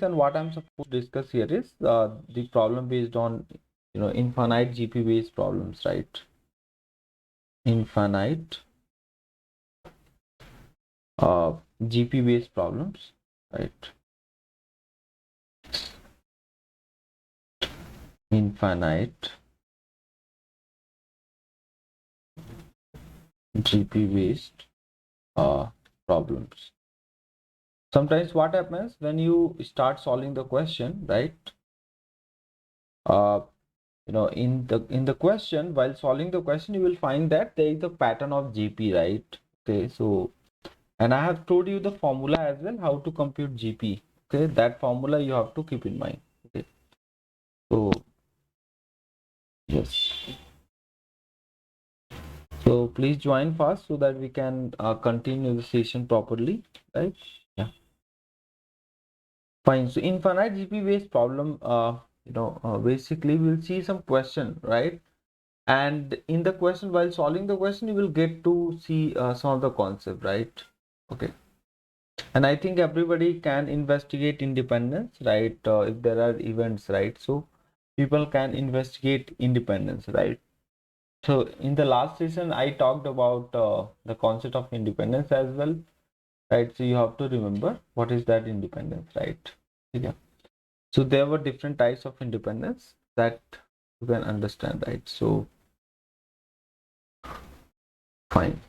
lesson, what I'm supposed to discuss here is the problem based on, infinite GP based problems, right? Infinite GP based problems, right? Infinite GP based problems. Sometimes what happens when you start solving the question, right? In the question, while solving the question, you will find that there is a pattern of GP, right? Okay, so and I have told you the formula as well, how to compute GP. Okay, that formula you have to keep in mind. Okay, so yes, so please join fast so that we can continue the session properly, right? Yeah, fine. So infinite GP based problem, basically we'll see some question, right? And in the question, while solving the question, you will get to see some of the concept, right? Okay, and I think everybody can investigate independence, right? If there are events, right? So people can investigate independence, right? So in the last session, I talked about the concept of independence as well, right? So you have to remember what is that independence, right? Yeah. So there were different types of independence that you can understand, right? So fine.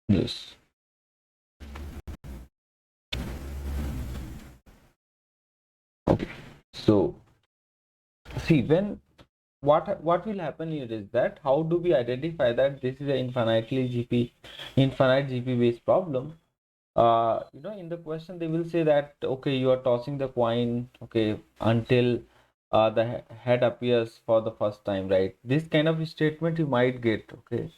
Yes. Okay. So see, when what will happen here is that how do we identify that this is an infinite GP based problem? In the question they will say that okay, you are tossing the coin, okay, until the head appears for the first time, right? This kind of statement you might get, okay,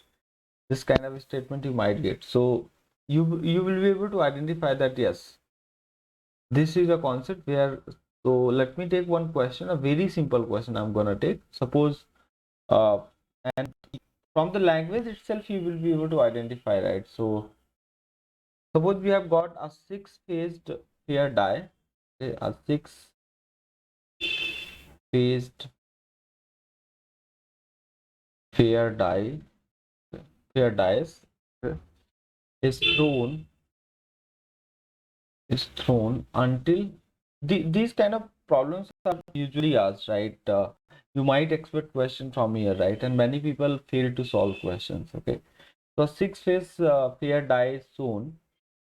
this kind of statement you might get. So you will be able to identify that yes, this is a concept where. So let me take one question, a very simple question I'm gonna take. Suppose and from the language itself you will be able to identify, right? So suppose we have got a six-phased pair die, okay, a six-phased pair die, pair dies, okay, is thrown until these kind of problems are usually asked, right? You might expect question from here, right? And many people fail to solve questions, okay? So six-phase pair dies soon,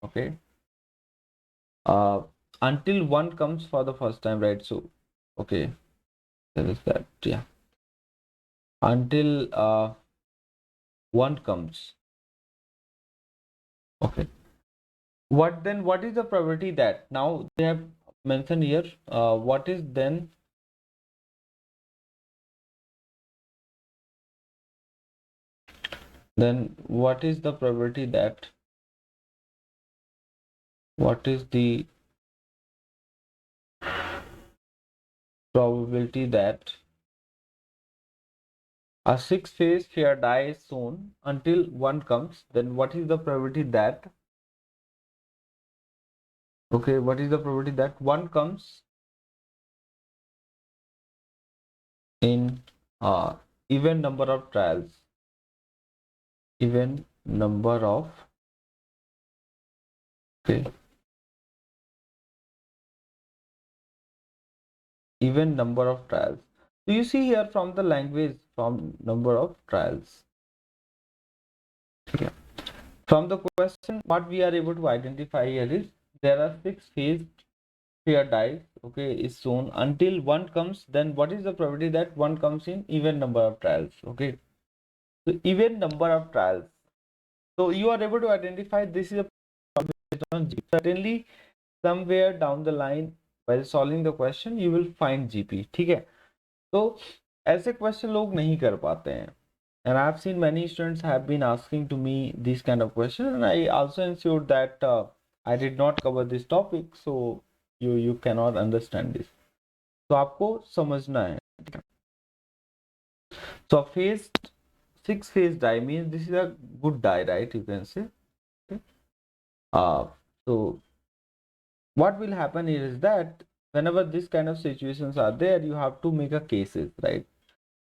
okay, uh, until one comes for the first time, right? So okay, there is that, yeah, until one comes, okay. What is the probability that now they have mentioned here, what is then what is the probability that what is the probability that a six-phase pair dies soon until one comes? Then what is the probability that, okay, what is the probability that one comes in even number of trials, even number of, okay, even number of trials. So you see here from the language, from number of trials, okay. From the question, what we are able to identify here is there are six phased pair dice, okay, is shown until one comes. Then what is the probability that one comes in even number of trials, okay? So even number of trials. So you are able to identify this is a probability on G. Certainly somewhere down the line while solving the question you will find GP, ठीक है? तो ऐसे question लोग नहीं कर पाते हैं, and I've seen many students have been asking to me these kind of questions, and I also ensured that I did not cover this topic. So you cannot understand this. तो आपको समझना है. So phase 6 phase die means this is a good die, right? You can say. Okay. So what will happen here is that whenever this kind of situations are there, you have to make a cases, right?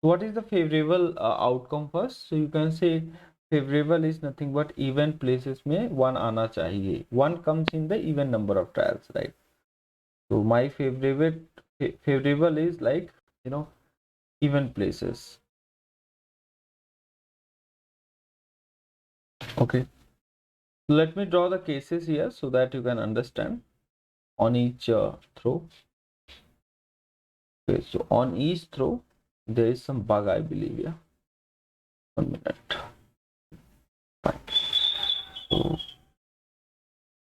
What is the favorable outcome first? So you can say favorable is nothing but even places में one आना चाहिए. One comes in the even number of trials, right? So my favorable is like, you know, even places. Okay. Let me draw the cases here so that you can understand on each throw. Okay, so on each throw there is some bug, I believe. Yeah. 1 minute. Fine. So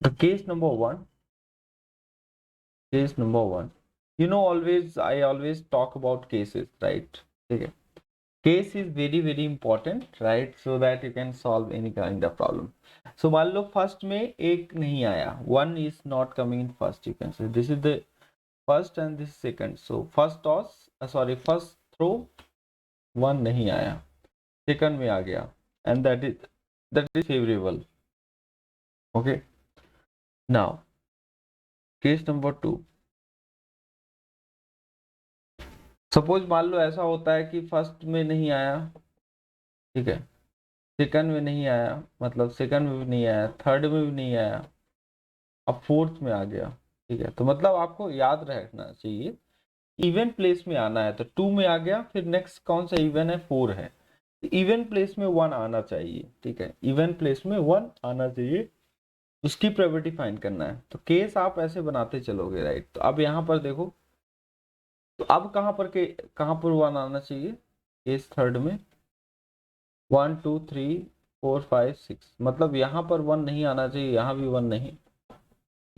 the case number one. Case number one. You know, I always talk about cases, right? Okay. Case is very important, right? So that you can solve any kind of problem. So मान लो first में एक नहीं आया, one is not coming in first. You can say this is the first and this second. So first toss, first throw, one नहीं आया, second में आ गया, and that is favorable. Okay. Now case number two. Suppose मान लो ऐसा होता है कि फर्स्ट में नहीं आया, ठीक है, सेकंड में नहीं आया, मतलब सेकंड में भी नहीं आया, थर्ड में भी नहीं आया, अब फोर्थ में आ गया, ठीक है. तो मतलब आपको याद रखना चाहिए इवन प्लेस में आना है, तो 2 में आ गया, फिर नेक्स्ट कौन सा इवन है, 4 है, इवन प्लेस में 1 आना चाहिए, ठीक है, इवन प्लेस में 1 आना चाहिए, उसकी प्रोबेबिलिटी फाइंड करना है. तो केस आप ऐसे बनाते चलोगे, राइट. तो अब यहाँ पर देखो, तो अब कहाँ पर 1 आना चाहिए, केस थर्ड में 1 2 3 4 5 6, मतलब यहाँ पर 1 नहीं आना चाहिए, यहाँ भी 1 नहीं,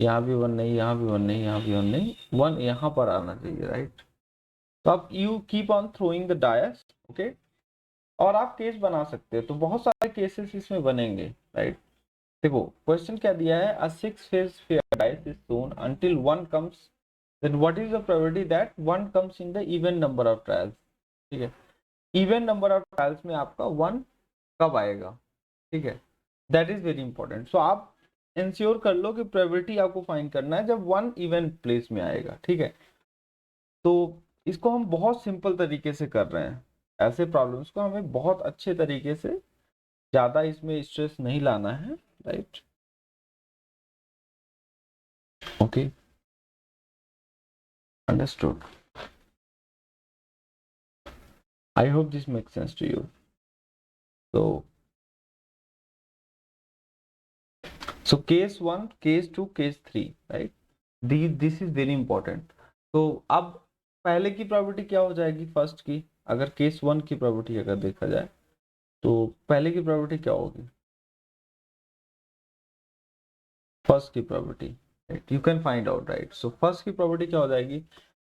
यहाँ भी 1 नहीं, यहाँ भी 1 नहीं, यहाँ भी 1 नहीं, 1 यहाँ पर आना चाहिए, राइट. तो अब you keep on throwing the dice. Okay. और आप केस बना सकते हो, तो बहुत सारे केसेस इसमें बनेंगे, राइट. देखो क्वेश्चन क्या दिया है, a 6 faced fair dice is सोन until 1 comes, then what is the probability that 1 comes in the even number of trials. ठीक है, इवन नंबर ऑफ ट्रायल्स में आपका 1 कब आएगा, ठीक है, दैट इज वेरी इंपॉर्टेंट. सो आप इंश्योर कर लो कि प्रोबेबिलिटी आपको फाइंड करना है जब 1 इवन प्लेस में आएगा, ठीक है. तो इसको हम बहुत सिंपल तरीके से कर रहे हैं, ऐसे प्रॉब्लम्स को हमें बहुत अच्छे तरीके से, ज्यादा इसमें स्ट्रेस नहीं लाना है, right. Okay, understood. I hope this makes sense to you. So case 1, case 2, case 3, right? This is very important. तो अब पहले की प्रोबेबिलिटी क्या हो जाएगी फर्स्ट की, अगर केस 1 की प्रोबेबिलिटी अगर देखा जाए, तो पहले की प्रोबेबिलिटी क्या होगी, फर्स्ट की probability, right. You can find out, right. So first की प्रोबेबिलिटी क्या हो जाएगी,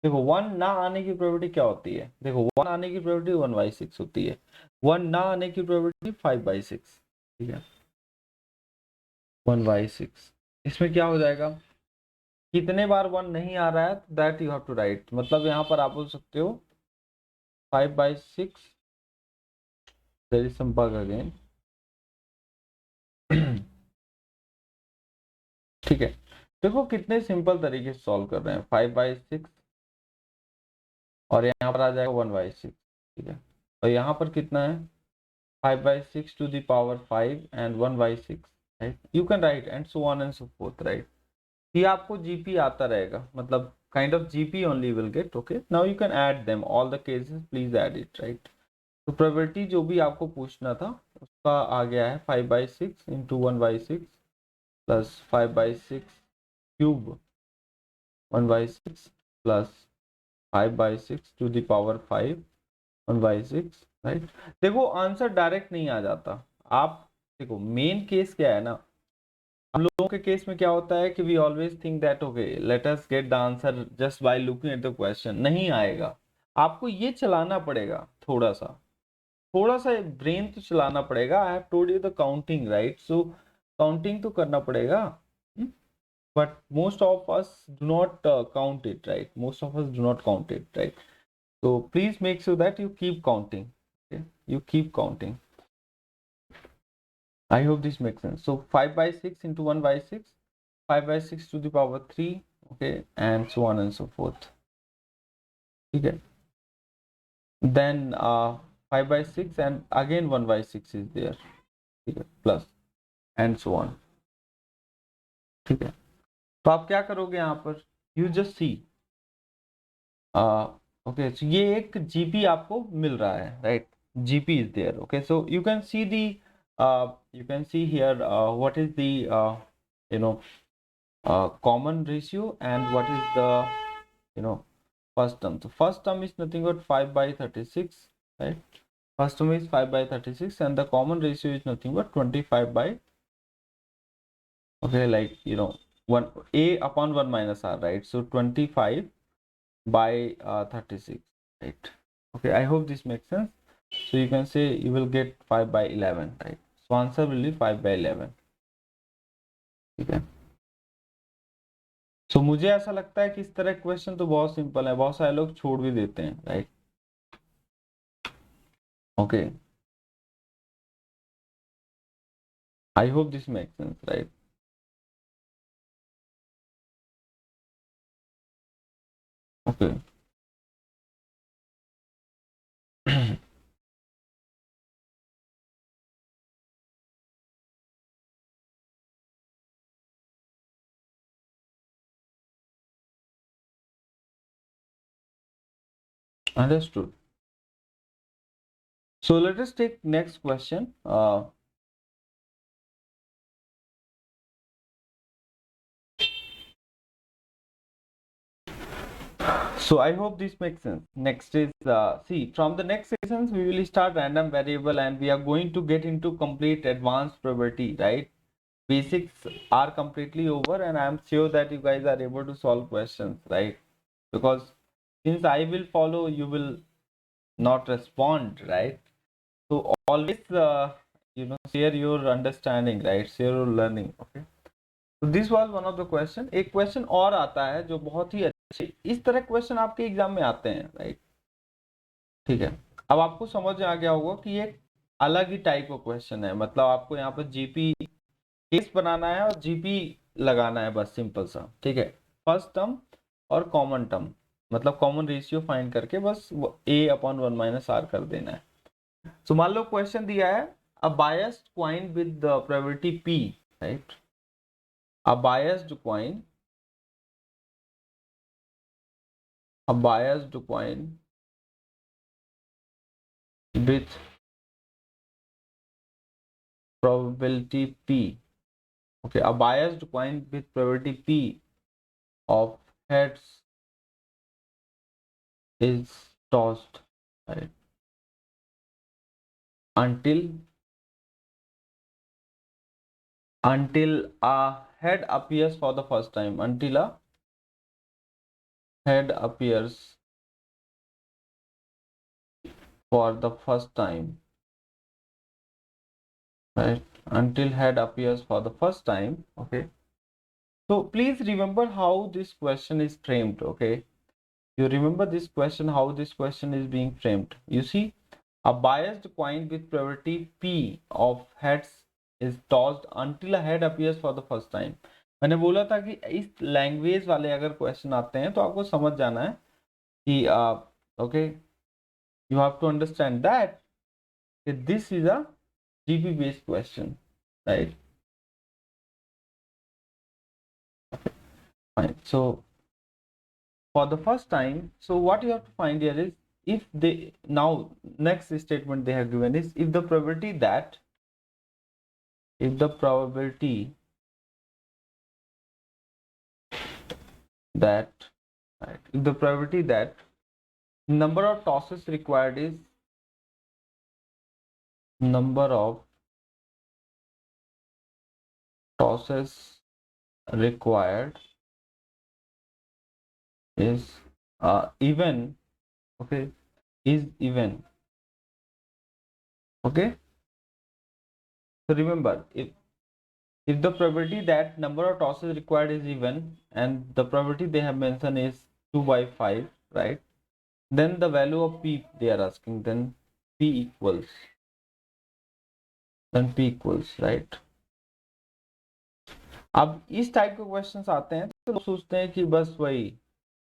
देखो 1 ना आने की प्रोबेबिलिटी क्या होती है, देखो 1 आने की प्रोबेबिलिटी 1/6 होती है, 1 ना आने की प्रोबेबिलिटी 5/6, ठीक है, 1/6. इसमें क्या हो जाएगा, कितने बार 1 नहीं आ रहा है, that you have to write. मतलब यहाँ पर आप बोल सकते हो 5/6, there is some bug again. ठीक है, देखो कितने सिंपल तरीके से सॉल्व कर रहे हैं. 5/6 और यहाँ पर आ जाएगा 1/6, ठीक है, और यहाँ पर कितना है, 5/6 to the power 5 and 1/6, right. You can write and so on and so forth, right. ये आपको जीपी आता रहेगा, मतलब kind of GP only will get. Okay, now you can add them all the cases, please add it, right. तो probability जो भी आपको पूछना था उसका आ गया है 5/6 into 1/6 plus 5/6 cube 1/6 plus 5/6 to the power 5 1/6, right. देखो आंसर डायरेक्ट नहीं आ जाता. आप देखो मेन केस क्या है ना, हम लोगों के केस में क्या होता है कि we always think that okay let us get the answer just by looking at the question. नहीं आएगा, आपको ये चलाना पड़ेगा, थोड़ा सा ब्रेन तो चलाना पड़ेगा. I have told you the counting, right. So counting तो करना पड़ेगा. but most of us do not count it, right? Most of us do not count it, right? So please make sure that you keep counting. Okay, you keep counting. I hope this makes sense. So 5 by 6 into 1 by 6, 5 by 6 to the power 3, okay, and so on and so forth. Okay. Then 5 by 6 and again 1 by 6 is there. Okay, plus and so on. ठीक है, तो आप क्या करोगे यहाँ पर? You just see. Okay, so ये एक GP आपको मिल रहा है, right? GP is there. Okay, so you can see the you can see here what is the you know common ratio and what is the first term. So first term is nothing but 5 by 36, right? First term is 5 by 36 and the common ratio is nothing but 25 by, okay, like 1 a upon 1 minus r, right? So 25 by 36, right? Okay, I hope this makes sense. So you can say you will get 5 by 11, right? So answer will be 5 by 11. ठीक है, so मुझे ऐसा लगता है कि इस तरह question तो बहुत सिंपल है, बहुत सारे लोग छोड़ भी देते हैं, right? Okay, I hope this makes sense, right? Okay. Understood. So let us take next question. So I hope this makes sense. Next is see, from the next sessions we will start random variable and we are going to get into complete advanced probability, right? Basics are completely over and I am sure that you guys are able to solve questions, right? Because since I will follow, you will not respond, right? So always share your understanding, right? Share your learning. Okay, तो this was one of the question. एक question और आता है जो बहुत ही अच्छे, इस तरह क्वेश्चन आपके एग्जाम में आते हैं, राइट? ठीक है, अब आपको समझ में आ गया होगा कि ये अलग ही टाइप का क्वेश्चन है. मतलब आपको यहाँ पर जीपी केस बनाना है और जीपी लगाना है, बस सिंपल सा. ठीक है, फर्स्ट टर्म और कॉमन टर्म, मतलब कॉमन रेशियो फाइंड करके बस ए अपॉन 1 माइनस आर कर देना है. सो मान लो क्वेश्चन दिया है a biased coin with probability p, right? a biased coin a biased coin with probability p. Okay, a biased coin with probability p of heads is tossed, right, until a head appears for the first time, until a head appears for the first time, right? Until head appears for the first time. Okay, so please remember how this question is framed. Okay, you remember this question, how this question is being framed. You see, a biased coin with probability p of heads is tossed until a head appears for the first time. मैंने बोला था कि इस language वाले अगर question आते हैं तो आपको समझ जाना है कि okay, you have to understand that this is a GP based question, right? Fine. So for the first time, so what you have to find here is, if they, now next statement they have given is, if the probability that, if the probability that, right, if the probability that number of tosses required is, number of tosses required is even, okay, is even. Okay, so remember, if the probability that number of tosses required is even and the probability they have mentioned is 2/5, right, then the value of p they are asking, then p equals right. अब इस type के questions आते हैं तो लोग सोचते हैं कि बस वही,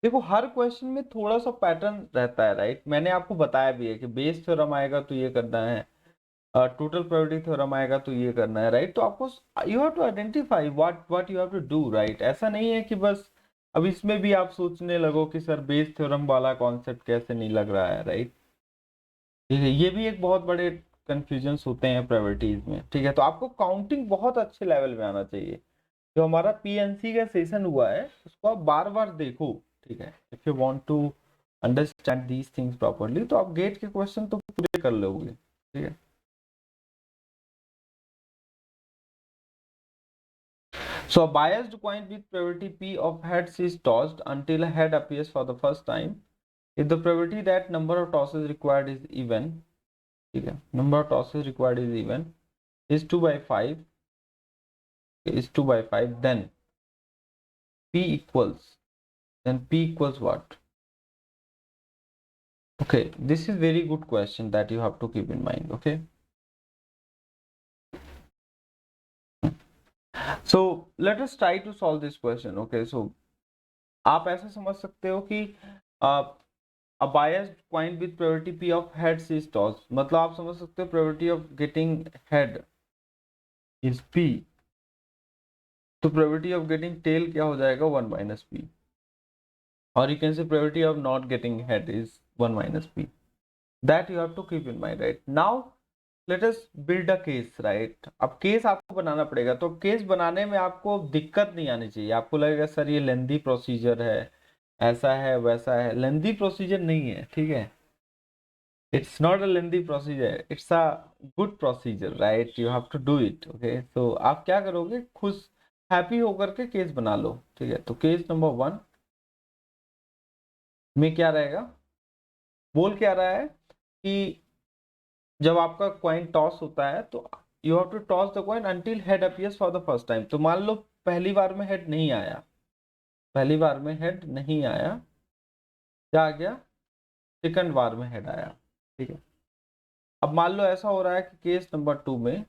देखो हर क्वेश्चन में थोड़ा सा पैटर्न रहता है राइट। मैंने आपको बताया भी है कि बेस थ्योरम आएगा तो ये करना है, टोटल प्रोबेबिलिटी थ्योरम आएगा तो ये करना है राइट। तो आपको you have to identify what you have to do right. ऐसा नहीं है कि बस अब इसमें भी आप सोचने लगो कि सर बेस थ्योरम वाला कॉन्सेप्ट कैसे नहीं लग रहा है राइट। ठीक है, ये भी एक बहुत बड़े कंफ्यूजन्स होते हैं प्रोबेबिलिटीज में। ठीक है, तो आपको काउंटिंग बहुत अच्छे लेवल में आना चाहिए। जो हमारा पीएनसी का सेशन हुआ है उसको आप बार बार देखो। ठीक है, if you want to understand these things properly तो आप गेट के क्वेश्चन तो पूरे कर लोगे। ठीक है, so a biased coin with probability p of heads is tossed until a head appears for the first time. If the probability that number of tosses required is even, ठीक है, number of tosses required is even, is 2/5, then p equals what? Okay, this is very good question that you have to keep in mind. Okay, so let us try to solve this question. Okay, so आप ऐसे समझ सकते हो कि a biased coin with probability p of heads is tossed, मतलब आप समझ सकते हो probability of getting head is p, तो probability of getting tail क्या हो जाएगा 1 minus p, और you can say probability of not getting head is 1 minus p. That you have to keep in mind, right? Now let us build a case, right? अब case आपको बनाना पड़ेगा, तो case बनाने में आपको दिक्कत नहीं आनी चाहिए। आपको लगेगा सर ये लेंदी प्रोसीजर है, ऐसा है वैसा है, लेंदी प्रोसीजर नहीं है। ठीक है, it's not a lengthy procedure, it's a good procedure, right? You have to do it. Okay, so आप क्या करोगे, खुश हैप्पी होकर के केस बना लो। ठीक है, तो केस नंबर 1 में क्या रहेगा, बोल क्या रहा है कि जब आपका कॉइन टॉस होता है तो you have to toss the coin until head appears for the first time. तो मान लो पहली बार में हेड नहीं आया, पहली बार में हेड नहीं आया, क्या आ गया, सेकंड बार में हेड आया। ठीक है, अब मान लो ऐसा हो रहा है कि केस नंबर 2 में,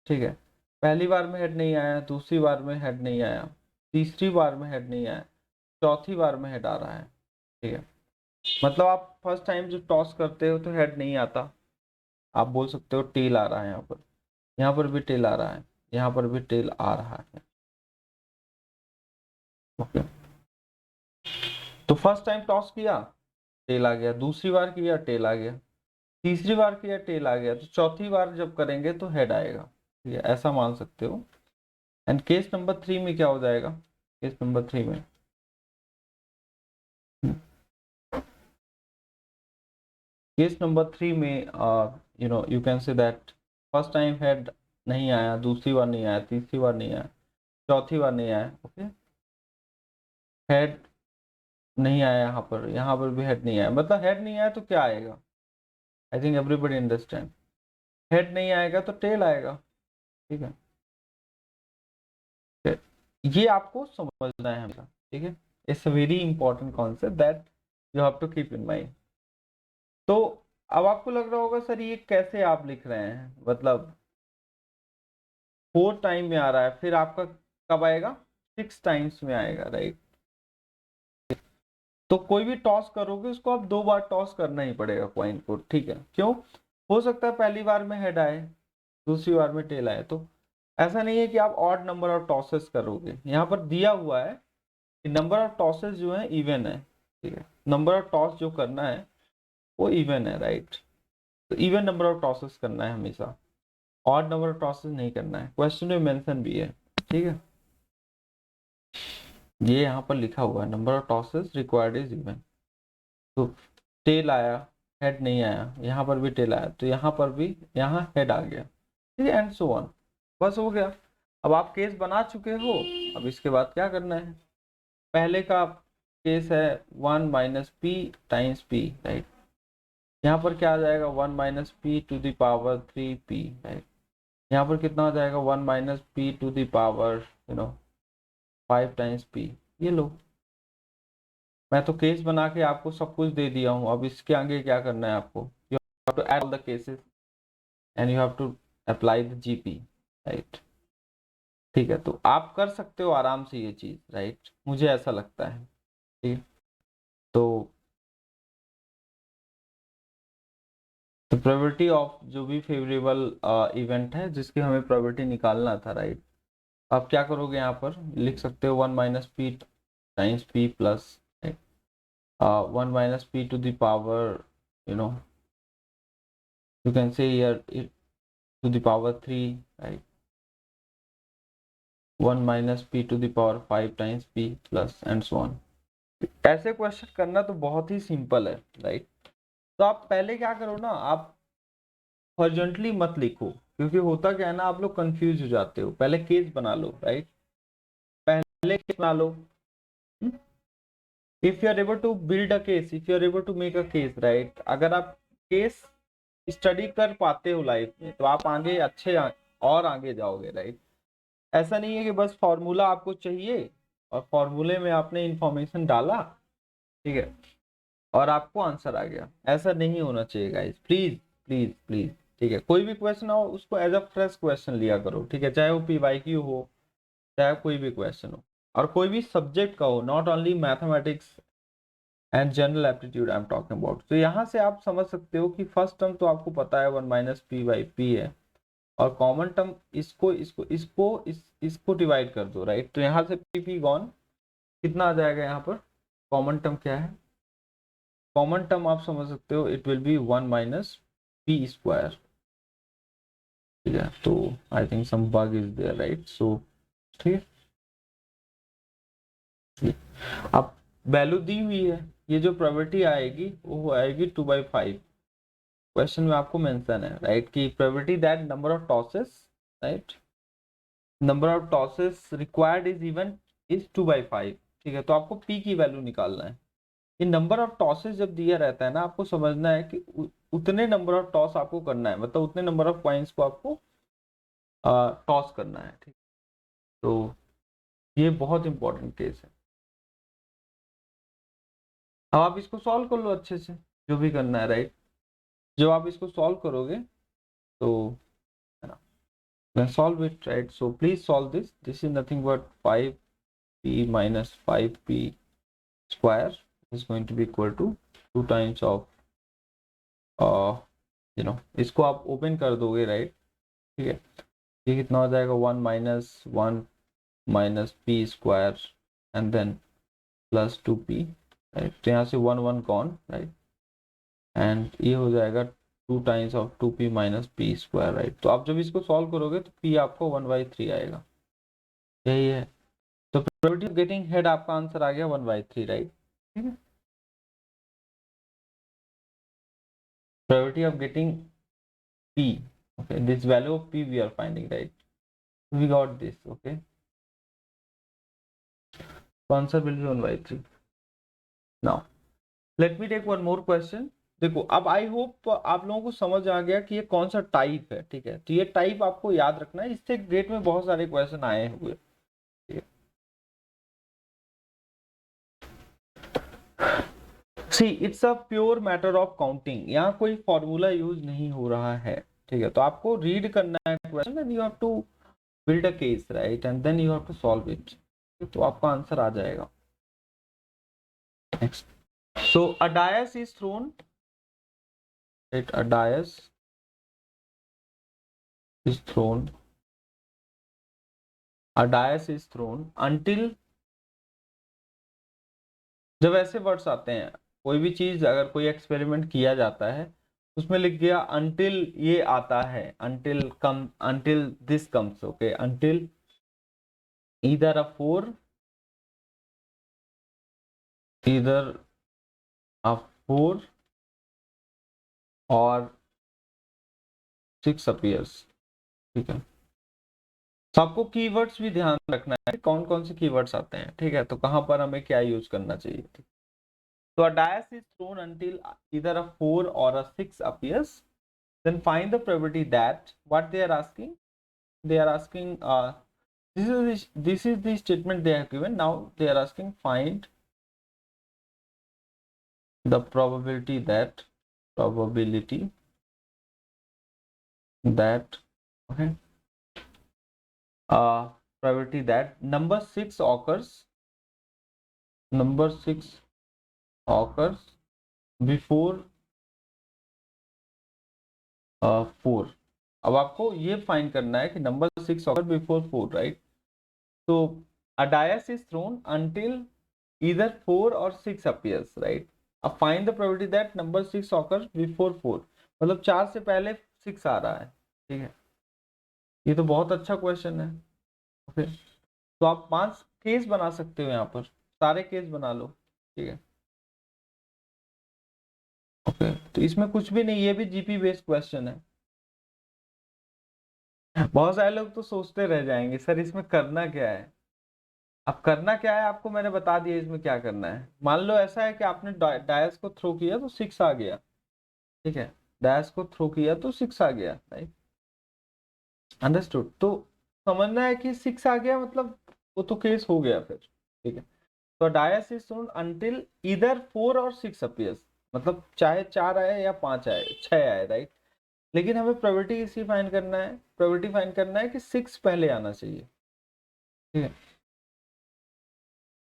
ठीक है, पहली बार में हेड नहीं आया, दूसरी बार में हेड नहीं आया, तीसरी बार में हेड नहीं आया, चौथी बार में हेड आ रहा है। ठीक है, मतलब आप फर्स्ट टाइम जो टॉस करते हो तो हेड नहीं आता, आप बोल सकते हो टेल आ रहा है, यहाँ पर भी टेल आ रहा है, यहाँ पर भी टेल आ रहा है। ओके, तो फर्स्ट टाइम टॉस किया टेल आ गया, दूसरी बार किया टेल आ गया, तीसरी बार किया टेल आ गया, तो चौथी बार जब करेंगे तो हेड आएगा। ठीक है, ऐसा मान सकते हो। एंड केस नंबर 3 में क्या हो जाएगा, केस नंबर 3 में केस नंबर 3 में you can say that first time head नहीं आया, दूसरी बार नहीं आया, तीसरी बार नहीं आया, चौथी बार नहीं आया। ओके, हेड नहीं आया, यहाँ पर भी हेड नहीं आया, मतलब हेड नहीं आया तो क्या आएगा, I think everybody understand, head नहीं आएगा तो टेल आएगा। ठीक है, ये आपको समझना है हमेशा। ठीक है, it's a very important concept that you have to keep in mind. तो अब आपको लग रहा होगा सर ये कैसे आप लिख रहे हैं, मतलब 4 टाइम में आ रहा है, फिर आपका कब आएगा, 6 टाइम्स में आएगा राइट। तो कोई भी टॉस करोगे उसको आप 2 बार टॉस करना ही पड़ेगा कॉइन को। ठीक है, क्यों, हो सकता है पहली बार में हेड आए, दूसरी बार में टेल आए, तो ऐसा नहीं है कि आप ऑड नंबर ऑफ टॉसेस करोगे। यहाँ पर दिया हुआ है कि नंबर ऑफ टॉसेस जो है इवन है। ठीक है, नंबर ऑफ टॉस जो करना है वो इवन है राइट, तो इवन नंबर ऑफ टॉसेस करना है हमेशा, ऑड नंबर ऑफ टॉसेस नहीं करना है। क्वेश्चन में मेंशन भी है। ठीक है, ये यहाँ पर लिखा हुआ है number of tosses required is even, तो टेल आया, हेड नहीं आया, यहाँ पर भी टेल आया, तो यहाँ पर भी, यहाँ हेड आ गया। ठीक है, एंड सो ऑन, बस हो गया। अब आप केस बना चुके हो, अब इसके बाद क्या करना है, पहले का केस है 1 minus P times P right, यहाँ पर क्या आ जाएगा 1 minus P to the power 3 P right, यहाँ पर कितना हो जाएगा 1 minus P to the power 5 times P. ये लो, मैं तो केस बना के आपको सब कुछ दे दिया हूँ, अब इसके आगे क्या करना है आपको, you have to add all the cases and you have to apply the GP, right. ठीक है, तो आप कर सकते हो आराम से ये चीज, राइट, मुझे ऐसा लगता है। ठीक है, तो प्रोबेबिलिटी ऑफ जो भी फेवरेबल इवेंट है जिसकी हमें प्रोबेबिलिटी निकालना था, राइट, आप क्या करोगे, यहाँ पर लिख सकते हो 1 minus P times P plus 1 minus P to the power you know you can say here it to the power 3, right, 1 minus p to the power 5 times p plus and so on। ऐसे question करना तो बहुत ही simple है, right. तो आप पहले क्या करो ना, आप हॉरिजॉन्टली मत लिखो, क्योंकि होता क्या है ना, आप लोग कंफ्यूज हो जाते हो। पहले केस बना लो, राइट, पहले केस बना लो। If you are able to build a case, if you are able to make a case, right, अगर आप केस स्टडी कर पाते हो लाइफ में तो आप आगे अच्छे और आगे जाओगे, राइट। ऐसा नहीं है कि बस फॉर्मूला आपको चाहिए और फॉर्मूले में आपने इंफॉर्मेशन डाला, ठीक है, और आपको आंसर आ गया। ऐसा नहीं होना चाहिए गाइस, प्लीज प्लीज प्लीज। ठीक है, कोई भी क्वेश्चन हो उसको एज अ फ्रेश क्वेश्चन लिया करो, ठीक है, चाहे वो पीवाईक्यू हो, चाहे कोई भी क्वेश्चन हो, और कोई भी सब्जेक्ट का हो, not only mathematics and general aptitude I am talking about. तो यहाँ से आप समझ सकते हो कि फर्स्ट टर्म तो आपको पता है 1 माइनस पी बाई पी है, और कॉमन टर्म इसको डिवाइड कर दो, राइट। तो यहाँ से पी पी गॉन, कितना आ जाएगा यहाँ पर, कॉमन टर्म क्या है, कॉमन टर्म आप समझ सकते हो, it will be 1 minus P square. ठीक है, तो I think some bug is there, right. So ठीक है, अब वैल्यू दी हुई है, ये जो प्रोबेबिलिटी आएगी वो आएगी 2/5। क्वेश्चन में आपको मेंशन है, राइट, कि probability that number of tosses, right, number of tosses required is even is 2/5। ठीक है, तो आपको पी की वैल्यू निकालना है। ये नंबर ऑफ टॉसेस जब दिया रहता है ना, आपको समझना है कि उतने नंबर ऑफ टॉस आपको करना है, मतलब उतने नंबर ऑफ कॉइन्स को आपको टॉस करना है। ठीक, तो ये बहुत इंपॉर्टेंट केस है। अब आप इसको सॉल्व कर लो अच्छे से, जो भी करना है, राइट। जब आप इसको सॉल्व करोगे तो है ना, then solve it, right, so please solve this is nothing but 5p minus 5p square is going to be equal to 2 times of इसको आप ओपन कर दोगे, राइट। ठीक है, ये कितना हो जाएगा 1 minus 1 minus P square and then plus 2p, right. तो यहाँ से 1 1 कॉन, राइट, एंड ये हो जाएगा 2 times of 2p minus P square, right. तो आप जब इसको सॉल्व करोगे तो p आपको 1/3 आएगा, यही है। तो प्रोबेबिलिटी ऑफ गेटिंग हेड आपका आंसर आ गया 1/3, राइट। ठीक है, probability of getting p, okay, this value of p we are finding, right, we got this, okay, so answer will be 1/3। now let me take one more question। देखो, अब I hope आप लोगों को समझ आ गया कि ये कौन सा टाइप है। ठीक है, तो ये टाइप आपको याद रखना है, इससे डेट में बहुत सारे क्वेश्चन आए हुए। See it's a pure matter of counting, यहाँ कोई फॉर्मूला यूज नहीं हो रहा है। ठीक है, तो आपको रीड करना है question and you have to build a case, right, and then you have to solve it, तो आपका आंसर आ जाएगा। Next, so a dice is thrown, right, a dice is thrown, a dice is thrown until, जब ऐसे words आते हैं, कोई भी चीज अगर कोई एक्सपेरिमेंट किया जाता है उसमें लिख गया until ये आता है, until this comes, okay, until either a 4, either a 4 और 6 appears। ठीक है, तो आपको कीवर्ड्स भी ध्यान रखना है, कौन कौन से कीवर्ड्स आते हैं। ठीक है, तो कहां पर हमें क्या यूज करना चाहिए। So a dice is thrown until either a 4 or a 6 appears. Then find the probability that, what they are asking, they are asking this is the statement they have given. Now they are asking find the probability that okay probability that number 6 occurs before 4. अब आपको ये find करना है कि number 6 occur before 4, right? So a dice is thrown until either 4 or 6 appears, right? अब find the probability that number 6 occurs before 4, मतलब 4 से पहले 6 आ रहा है, ठीक है। ये तो बहुत अच्छा क्वेश्चन है। ओके, तो आप 5 केस बना सकते हो, यहाँ पर सारे केस बना लो, ठीक है। ओके, तो इसमें कुछ भी नहीं, ये भी जीपी बेस्ड क्वेश्चन है। बहुत सारे लोग तो सोचते रह जाएंगे सर इसमें करना क्या है। अब करना क्या है आपको मैंने बता दिया, इसमें क्या करना है। मान लो ऐसा है कि आपने डायस को थ्रो किया तो 6 आ गया, ठीक है। डायस को थ्रो किया तो 6 आ गया, राइट, अंडरस्टूड। तो समझना है कि 6 आ गया मतलब वो तो केस हो गया फिर, ठीक है। तो dice is thrown until either 4 और 6 अपीयर्स, मतलब चाहे 4 आए या 5 आए 6 आए, राइट। लेकिन हमें प्रोबेबिलिटी इसी फाइंड करना है, प्रोबेबिलिटी फाइंड करना है कि 6 पहले आना चाहिए, ठीक है।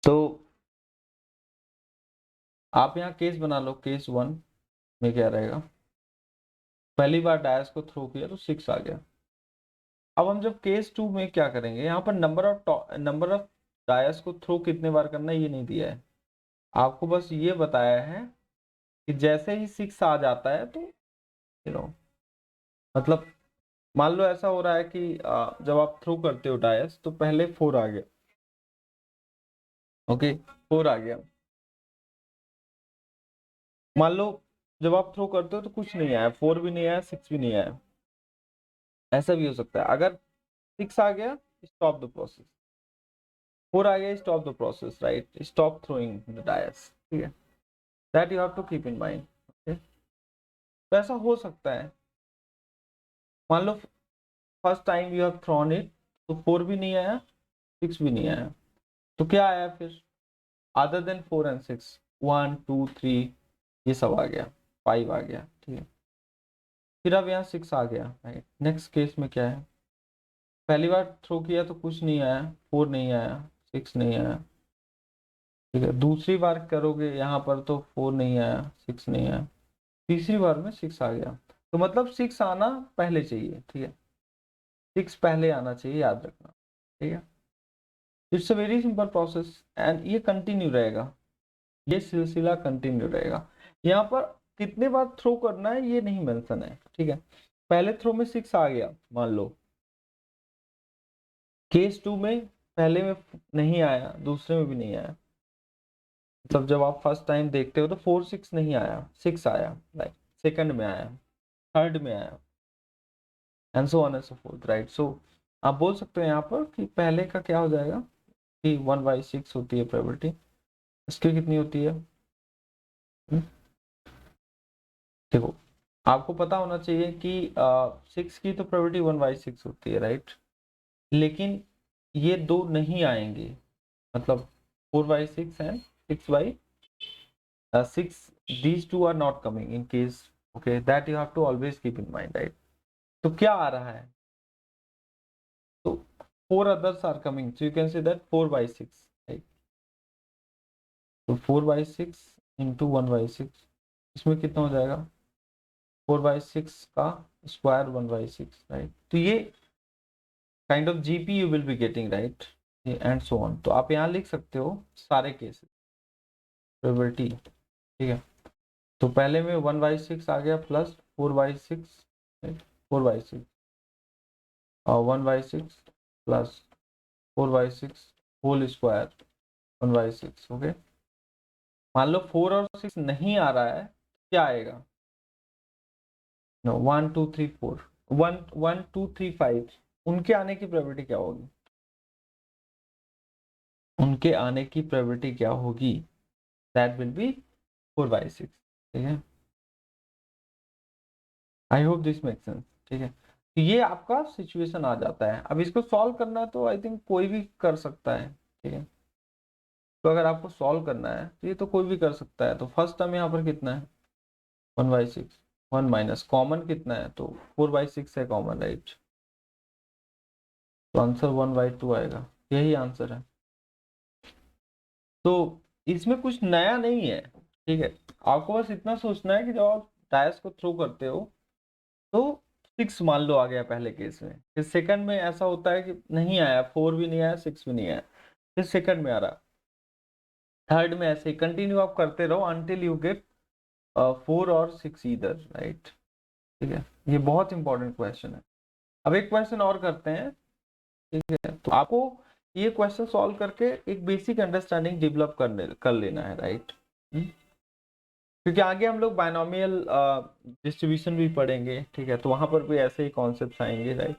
तो आप यहाँ केस बना लो, केस 1 में क्या रहेगा, पहली बार डायस को थ्रो किया तो 6 आ गया। अब हम जब केस 2 में क्या करेंगे, यहाँ पर नंबर ऑफ डायस को थ्रो कितने बार करना है ये नहीं दिया है आपको, बस ये बताया है कि जैसे ही 6 आ जाता है तो मतलब मान लो ऐसा हो रहा है कि जब आप थ्रो करते हो डायस तो पहले 4 आ गया, ओके 4 आ गया। मान लो जब आप थ्रो करते हो तो कुछ नहीं आया, 4 भी नहीं आया, 6 भी नहीं आया, ऐसा भी हो सकता है। अगर 6 आ गया, स्टॉप द प्रोसेस, 4 आ गया, stop the process, right, stop throwing the dice, ठीक है। That you have to keep in mind, okay. तो ऐसा हो सकता है, मान लो first time you have thrown it तो 4 भी नहीं आया, 6 भी नहीं आया, तो क्या आया फिर, अदर देन 4 एंड 6, 1 2 3 ये सब आ गया, 5 आ गया, ठीक है। फिर अब यहाँ 6 आ गया, राइट। नेक्स्ट केस में क्या है, पहली बार थ्रो किया तो कुछ नहीं आया, 4 नहीं आया, 6 नहीं आया, ठीक है। दूसरी बार करोगे यहाँ पर तो 4 नहीं आया, 6 नहीं आया, तीसरी बार में 6 आ गया, तो मतलब 6 आना पहले चाहिए, ठीक है। 6 पहले आना चाहिए, याद रखना, ठीक है। It's a very simple process and ये कंटिन्यू रहेगा, ये सिलसिला कंटिन्यू रहेगा। यहाँ पर कितने बार थ्रो करना है ये नहीं मेंशन है, ठीक है। पहले थ्रो में 6 आ गया मान लो, केस 2 में पहले में नहीं आया, दूसरे में भी नहीं आया, मतलब जब आप फर्स्ट टाइम देखते हो तो 4 6 नहीं आया, 6 आया, राइट। सेकंड में आया, थर्ड में आया, and so on and so forth, right. So आप बोल सकते हो यहाँ पर कि पहले का क्या हो जाएगा कि 1/6 होती है प्रोबेबिलिटी, इसकी कितनी होती है, देखो आपको पता होना चाहिए कि 6 की तो प्रोबेबिलिटी 1/6 होती है, राइट। लेकिन ये दो नहीं आएंगे, मतलब 4/6 and 6/6, these two are not coming in case, okay, that you have to always keep in mind, right। तो क्या आ रहा है, तो 4 others are coming, so you can say that 4/6, right। तो 4/6 into 1/6, इसमें कितना हो जाएगा, 4/6 का स्क्वायर 1/6, राइट। तो ये kind of GP you will be getting, right, and so on. तो आप यहाँ लिख सकते हो सारे केसेस प्रोबेबिलिटी, ठीक है। तो पहले में 1/6 आ गया प्लस 4/6, 4/6 और 1/6 प्लस 4/6 होल स्क्वायर 1/6, ओके। मान लो 4 और 6 नहीं आ रहा है, क्या आएगा, नो 1 2 3 4, 1 1 2 3 5, उनके आने की प्रोबेबिलिटी क्या होगी, उनके आने की प्रोबेबिलिटी क्या होगी, दैट विल बी 4/6, ठीक है। आई होप दिस मेक सेंस, ठीक है। तो ये आपका सिचुएशन आ जाता है। अब इसको सॉल्व करना है तो आई थिंक कोई भी कर सकता है, ठीक है। तो अगर आपको सॉल्व करना है तो ये तो कोई भी कर सकता है। तो फर्स्ट टर्म यहाँ पर कितना है, 1/6, 1 माइनस कॉमन कितना है, तो 4/6 है कॉमन, राइट। तो आंसर 1/2 आएगा, यही आंसर है। तो इसमें कुछ नया नहीं है, ठीक है। आपको बस इतना सोचना है कि जब आप डायस को थ्रो करते हो तो 6 मान लो आ गया पहले केस में, फिर सेकंड में ऐसा होता है कि नहीं आया, 4 भी नहीं आया, 6 भी नहीं आया, फिर सेकंड में आ रहा, थर्ड में, ऐसे कंटिन्यू आप करते रहो अनटिल यू गेट 4 और 6 इधर, राइट। ठीक है, ये बहुत इंपॉर्टेंट क्वेश्चन है। अब एक क्वेश्चन और करते हैं, ठीक है। तो आपको ये क्वेश्चन सॉल्व करके एक बेसिक अंडरस्टैंडिंग डेवलप कर लेना है, राइट। क्योंकि आगे हम लोग बायनोमियल डिस्ट्रीब्यूशन भी पढ़ेंगे, ठीक है। तो वहां पर भी ऐसे ही कॉन्सेप्ट आएंगे, राइट।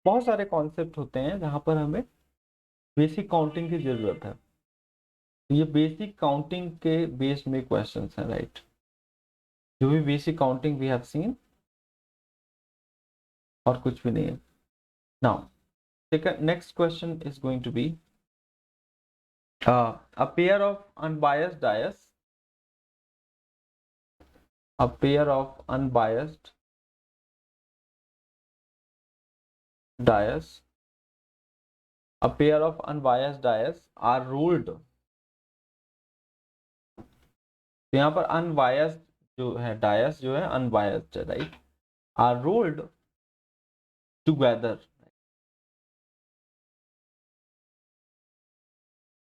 बहुत सारे कॉन्सेप्ट होते हैं जहां पर हमें बेसिक काउंटिंग की जरूरत है। तो ये बेसिक काउंटिंग के बेस्ड में क्वेश्चंस हैं, राइट। जो भी basic counting we have seen, और कुछ भी नहीं है। Now next question is going to be a pair of unbiased dice, a pair of unbiased dice, a pair of unbiased dice are ruled। तो यहाँ पर अनबायस्ड जो है डायस जो है अनबायस्ड है, right, are rolled together.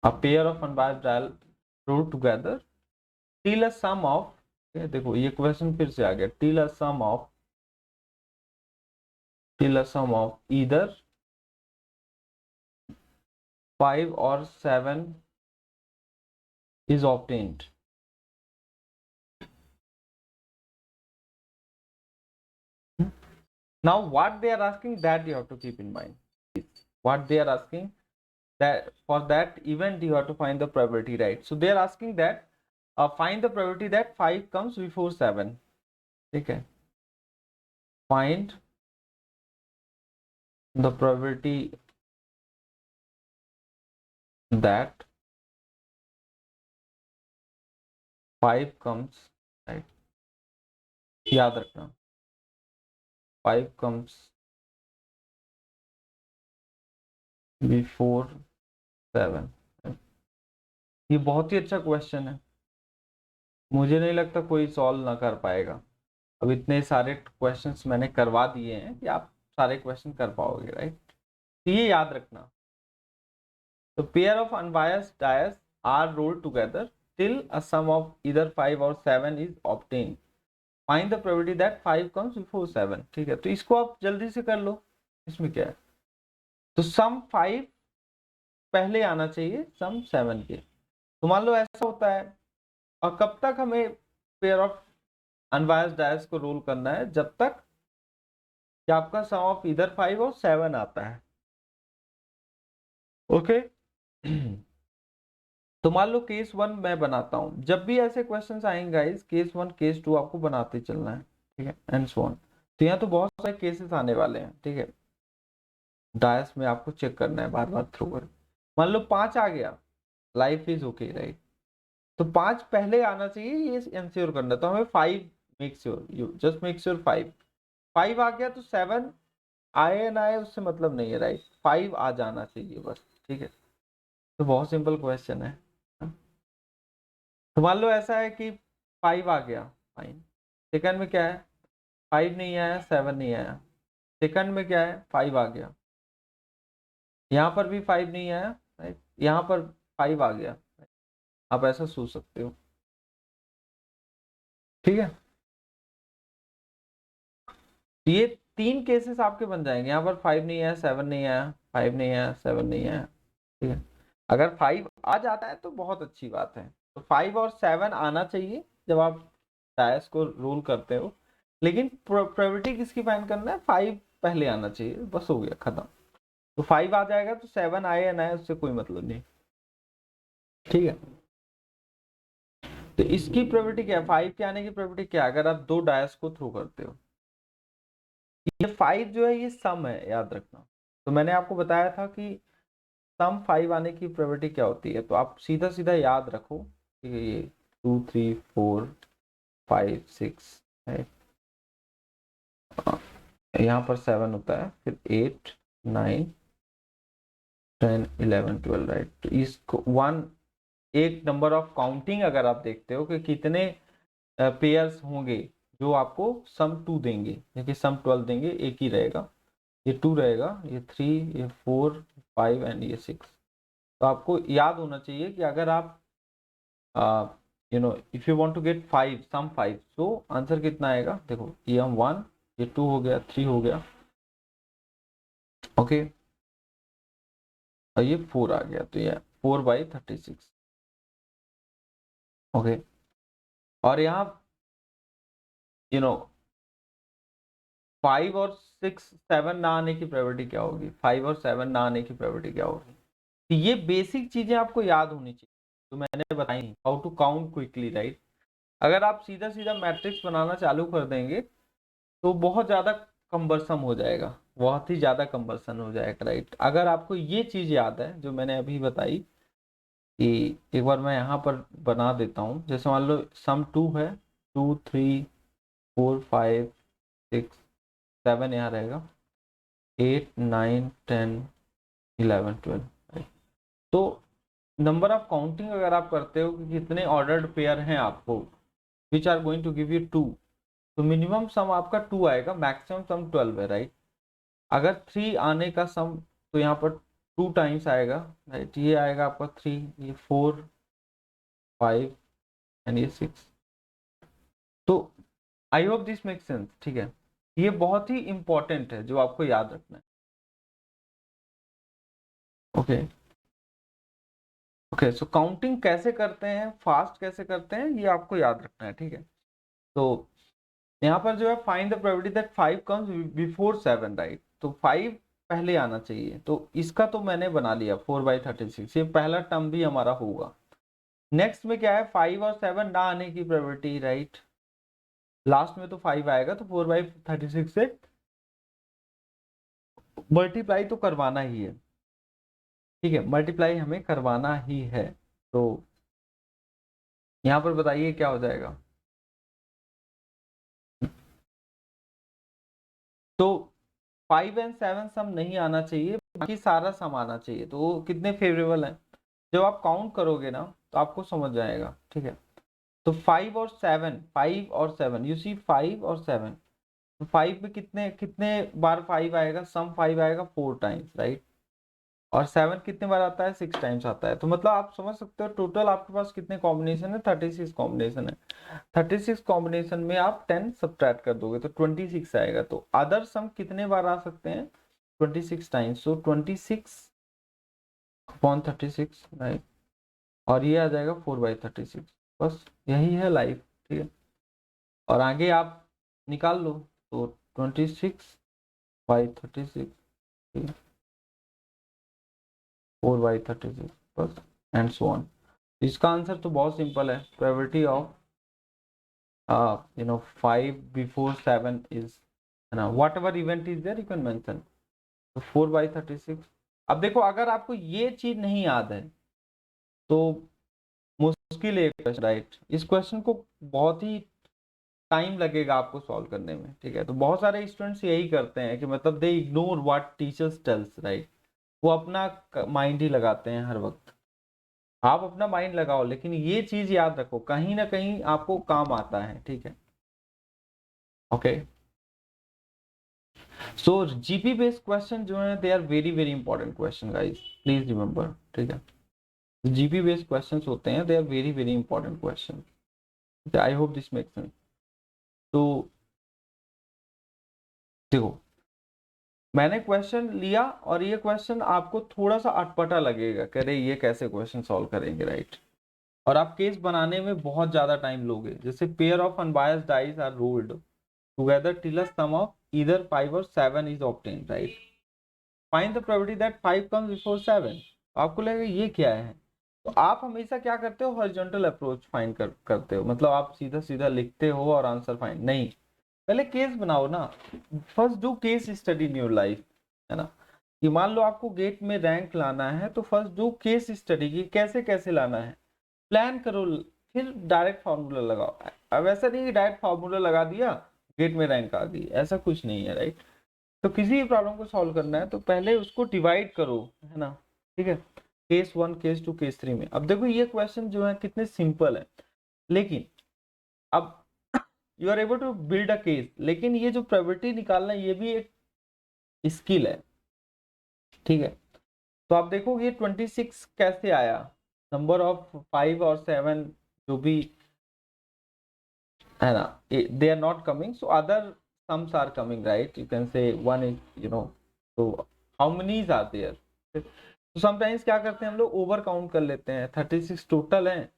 A pair of unbiased dice rolled together till a sum of, देखो ये क्वेश्चन फिर से आ गया, till a sum of either 5 और 7 is obtained। Now what they are asking, that you have to keep in mind. What they are asking, that for that event you have to find the probability, right? So they are asking that find the probability that 5 comes before 7, okay? Find the probability that 5 comes, right? याद रखना 5 comes before 7। ये बहुत ही अच्छा question है, मुझे नहीं लगता कोई सॉल्व ना कर पाएगा। अब इतने सारे क्वेश्चंस मैंने करवा दिए हैं कि आप सारे क्वेश्चन कर पाओगे, राइट। तो ये याद रखना। तो pair of unbiased dice are rolled together till a sum of either 5 or 7 is obtained। Find the probability that 5 comes before 7। ठीक है, तो इसको आप जल्दी से कर लो, इसमें क्या है। तो सम 5 पहले आना चाहिए सम 7 के। तो मान लो ऐसा होता है, और कब तक हमें पेयर ऑफ अनबायस्ड डायस को रोल करना है, जब तक कि आपका सम ऑफ इधर 5 और 7 आता है, ओके। तो मान लो केस 1 मैं बनाता हूं, जब भी ऐसे क्वेश्चंस आएंगे गाइस, केस 1 केस 2 आपको बनाते चलना है, ठीक है, एंड सो ऑन। तो यहाँ तो बहुत सारे केसेस आने वाले हैं, ठीक है। डायस में आपको चेक करना है बार बार थ्रू कर। मान लो 5 आ गया, लाइफ इज ओके, राइट। तो 5 पहले आना चाहिए, ये इंश्योर करना। तो हमें 5 make sure, you just make sure 5 आ गया, तो 7 आए ना आए उससे मतलब नहीं है, राइट। 5 आ जाना चाहिए बस, ठीक है। तो बहुत सिंपल क्वेश्चन है। तो मान लो ऐसा है कि 5 आ गया, फाइन। सेकंड में क्या है, 5 नहीं आया, 7 नहीं आया। सेकंड में क्या है, 5 आ गया, यहाँ पर भी 5 नहीं आया, राइट। यहाँ पर 5 आ गया, आप ऐसा सोच सकते हो, ठीक है। तो ये 3 केसेस आपके बन जाएंगे। यहाँ पर 5 नहीं आया, 7 नहीं आया, 5 नहीं आया, 7 नहीं आया, ठीक है। अगर 5 आ जाता है तो बहुत अच्छी बात है। तो 5 और 7 आना चाहिए जब आप डायस को रूल करते हो, लेकिन प्रोबेबिलिटी किसकी फाइंड करना है, 5 पहले आना चाहिए, बस हो गया खत्म। तो 5 आ जाएगा, तो 7 आए या ना आए उससे कोई मतलब नहीं, ठीक है। तो इसकी प्रोबेबिलिटी क्या है, 5 के आने की प्रोबेबिलिटी क्या है, अगर आप 2 डायस को थ्रू करते हो, ये 5 जो है ये सम है, याद रखना। तो मैंने आपको बताया था कि सम 5 आने की प्रोबेबिलिटी क्या होती है, तो आप सीधा सीधा याद रखो कि ये 2 3 4 5 6 है, यहाँ पर 7 होता है, फिर 8 9 10 11 12, राइट। तो इसको वन एक नंबर ऑफ काउंटिंग अगर आप देखते हो कि कितने पेयर्स होंगे जो आपको सम 2 देंगे, देखिए सम 12 देंगे, एक ही रहेगा, ये 2 रहेगा, ये 3, ये 4 5 एंड ये 6। तो आपको याद होना चाहिए कि अगर आप if you want to get 5 sum 5, तो आंसर कितना आएगा, देखो ये हम 1, ये 2 हो गया, 3 हो गया, ओके, और ये 4 आ गया, तो ये 4/36, ओके। और यहाँ यू नो 5 और 6 7 ना आने की प्रोबेबिलिटी क्या होगी, 5 और 7 ना आने की प्रोबेबिलिटी क्या होगी। तो ये बेसिक चीजें आपको याद होनी चाहिए तो मैंने बताई, how to count quickly, right. अगर आप सीधा सीधा मैट्रिक्स बनाना चालू कर देंगे तो बहुत ज़्यादा कम्बरसम हो जाएगा, बहुत ही ज़्यादा कम्बरसन हो जाएगा, राइट। अगर आपको ये चीज़ याद है जो मैंने अभी बताई, कि एक बार मैं यहाँ पर बना देता हूँ, जैसे मान लो सम 2 है, 2 3 4 5 6 7 यहाँ रहेगा, 8 9 10 11 12, राइट। तो नंबर ऑफ काउंटिंग अगर आप करते हो कि कितने ऑर्डर्ड पेयर हैं आपको which are going to give you 2, तो मिनिमम सम आपका 2 आएगा, मैक्सिमम सम 12 है, राइट। अगर 3 आने का सम, तो यहाँ पर 2 टाइम्स आएगा, राइट, ये आएगा आपका 3, ये 4 5 एंड ये 6। तो आई होप दिस मेक सेंस, ठीक है। ये बहुत ही इंपॉर्टेंट है जो आपको याद रखना है, ओके। ओके, सो काउंटिंग कैसे करते हैं, फास्ट कैसे करते हैं, ये आपको याद रखना है, ठीक है। तो यहाँ पर जो है find the probability that 5 comes before 7, right. तो 5 पहले आना चाहिए, तो इसका तो मैंने बना लिया 4/36, ये पहला टर्म भी हमारा होगा। नेक्स्ट में क्या है, 5 और 7 ना आने की प्रोबेबिलिटी, राइट। लास्ट में तो 5 आएगा, तो 4/36 से मल्टीप्लाई तो करवाना ही है, ठीक है, मल्टीप्लाई हमें करवाना ही है। तो यहाँ पर बताइए क्या हो जाएगा। तो 5 एंड 7 सम नहीं आना चाहिए, बाकी सारा सम आना चाहिए, तो वो कितने फेवरेबल है, जब आप काउंट करोगे ना तो आपको समझ जाएगा, ठीक है। तो 5 और 7 यू सी 5 और 7, तो 5 में कितने कितने बार 5 आएगा, सम 5 आएगा 4 टाइम्स, राइट। और 7 कितने बार आता है, 6 टाइम्स आता है। तो मतलब आप समझ सकते हो टोटल आपके पास कितने कॉम्बिनेशन है, 36 कॉम्बिनेशन है। 36 कॉम्बिनेशन में आप 10 सब्ट्रैक्ट कर दोगे तो 26 आएगा। तो अदर सम कितने बार आ सकते हैं, 26 टाइम्स, सो 26/36, राइट। और ये आ जाएगा 4/36, बस यही है लाइफ, ठीक है। और आगे आप निकाल लो, तो 26/36, 4/36, बस, एंड सो ऑन। इसका आंसर तो बहुत सिंपल है, प्रोबेबिलिटी ऑफ 5 before 7 is, है ना, whatever event is there you can mention. तो 4/36। अब देखो अगर आपको ये चीज नहीं याद है तो मुश्किल है क्वेश्चन, राइट। इस क्वेश्चन को बहुत ही टाइम लगेगा आपको सॉल्व करने में, ठीक है। तो बहुत सारे स्टूडेंट्स यही करते हैं कि मतलब they ignore what teachers tells, right. वो अपना माइंड ही लगाते हैं हर वक्त। आप अपना माइंड लगाओ, लेकिन ये चीज याद रखो कहीं ना कहीं आपको काम आता है, ठीक है, okay. So GP based question जो है they are very very important question guys, please remember, ठीक है। जीपी बेस्ड क्वेश्चंस होते हैं, they are very very important question, I hope this makes sense. तो देखो मैंने क्वेश्चन लिया और ये क्वेश्चन आपको थोड़ा सा अटपटा लगेगा, कह रहे ये कैसे क्वेश्चन सॉल्व करेंगे, राइट। और आप केस बनाने में बहुत ज्यादा टाइम लोगे, जैसे pair of unbiased dice are rolled together till a sum of either 5 और 7 is obtained, right. Find the probability that 5 comes before 7। आपको लगेगा ये क्या है, तो आप हमेशा क्या करते हो, हॉरिजॉन्टल अप्रोच फाइंड करते हो, मतलब आप सीधा सीधा लिखते हो और आंसर फाइंड नहीं, पहले केस बनाओ ना, first do case study in your life, है ना। कि मान लो आपको गेट में रैंक लाना है तो फर्स्ट डू केस स्टडी की कैसे कैसे लाना है, प्लान करो, फिर डायरेक्ट फार्मूला लगाओ। अब ऐसा नहीं कि डायरेक्ट फार्मूला लगा दिया गेट में रैंक आ गई, ऐसा कुछ नहीं है, राइट। तो किसी भी प्रॉब्लम को सॉल्व करना है तो पहले उसको डिवाइड करो, है ना, ठीक है, केस 1 केस 2 केस 3 में। अब देखो ये क्वेश्चन जो है कितने सिंपल है, लेकिन अब you are able to build a case, लेकिन ये जो प्रोबेबिलिटी निकालना है ये भी एक स्किल है, ठीक है। तो आप देखोगे 26 कैसे आया, नंबर ऑफ 5 और 7 जो भी है ना, they are not coming, so other sums are coming, right? You can say one is, so how many are there? तो समटाइम्स क्या करते हैं हम लोग, ओवर काउंट कर लेते हैं, 36 टोटल है,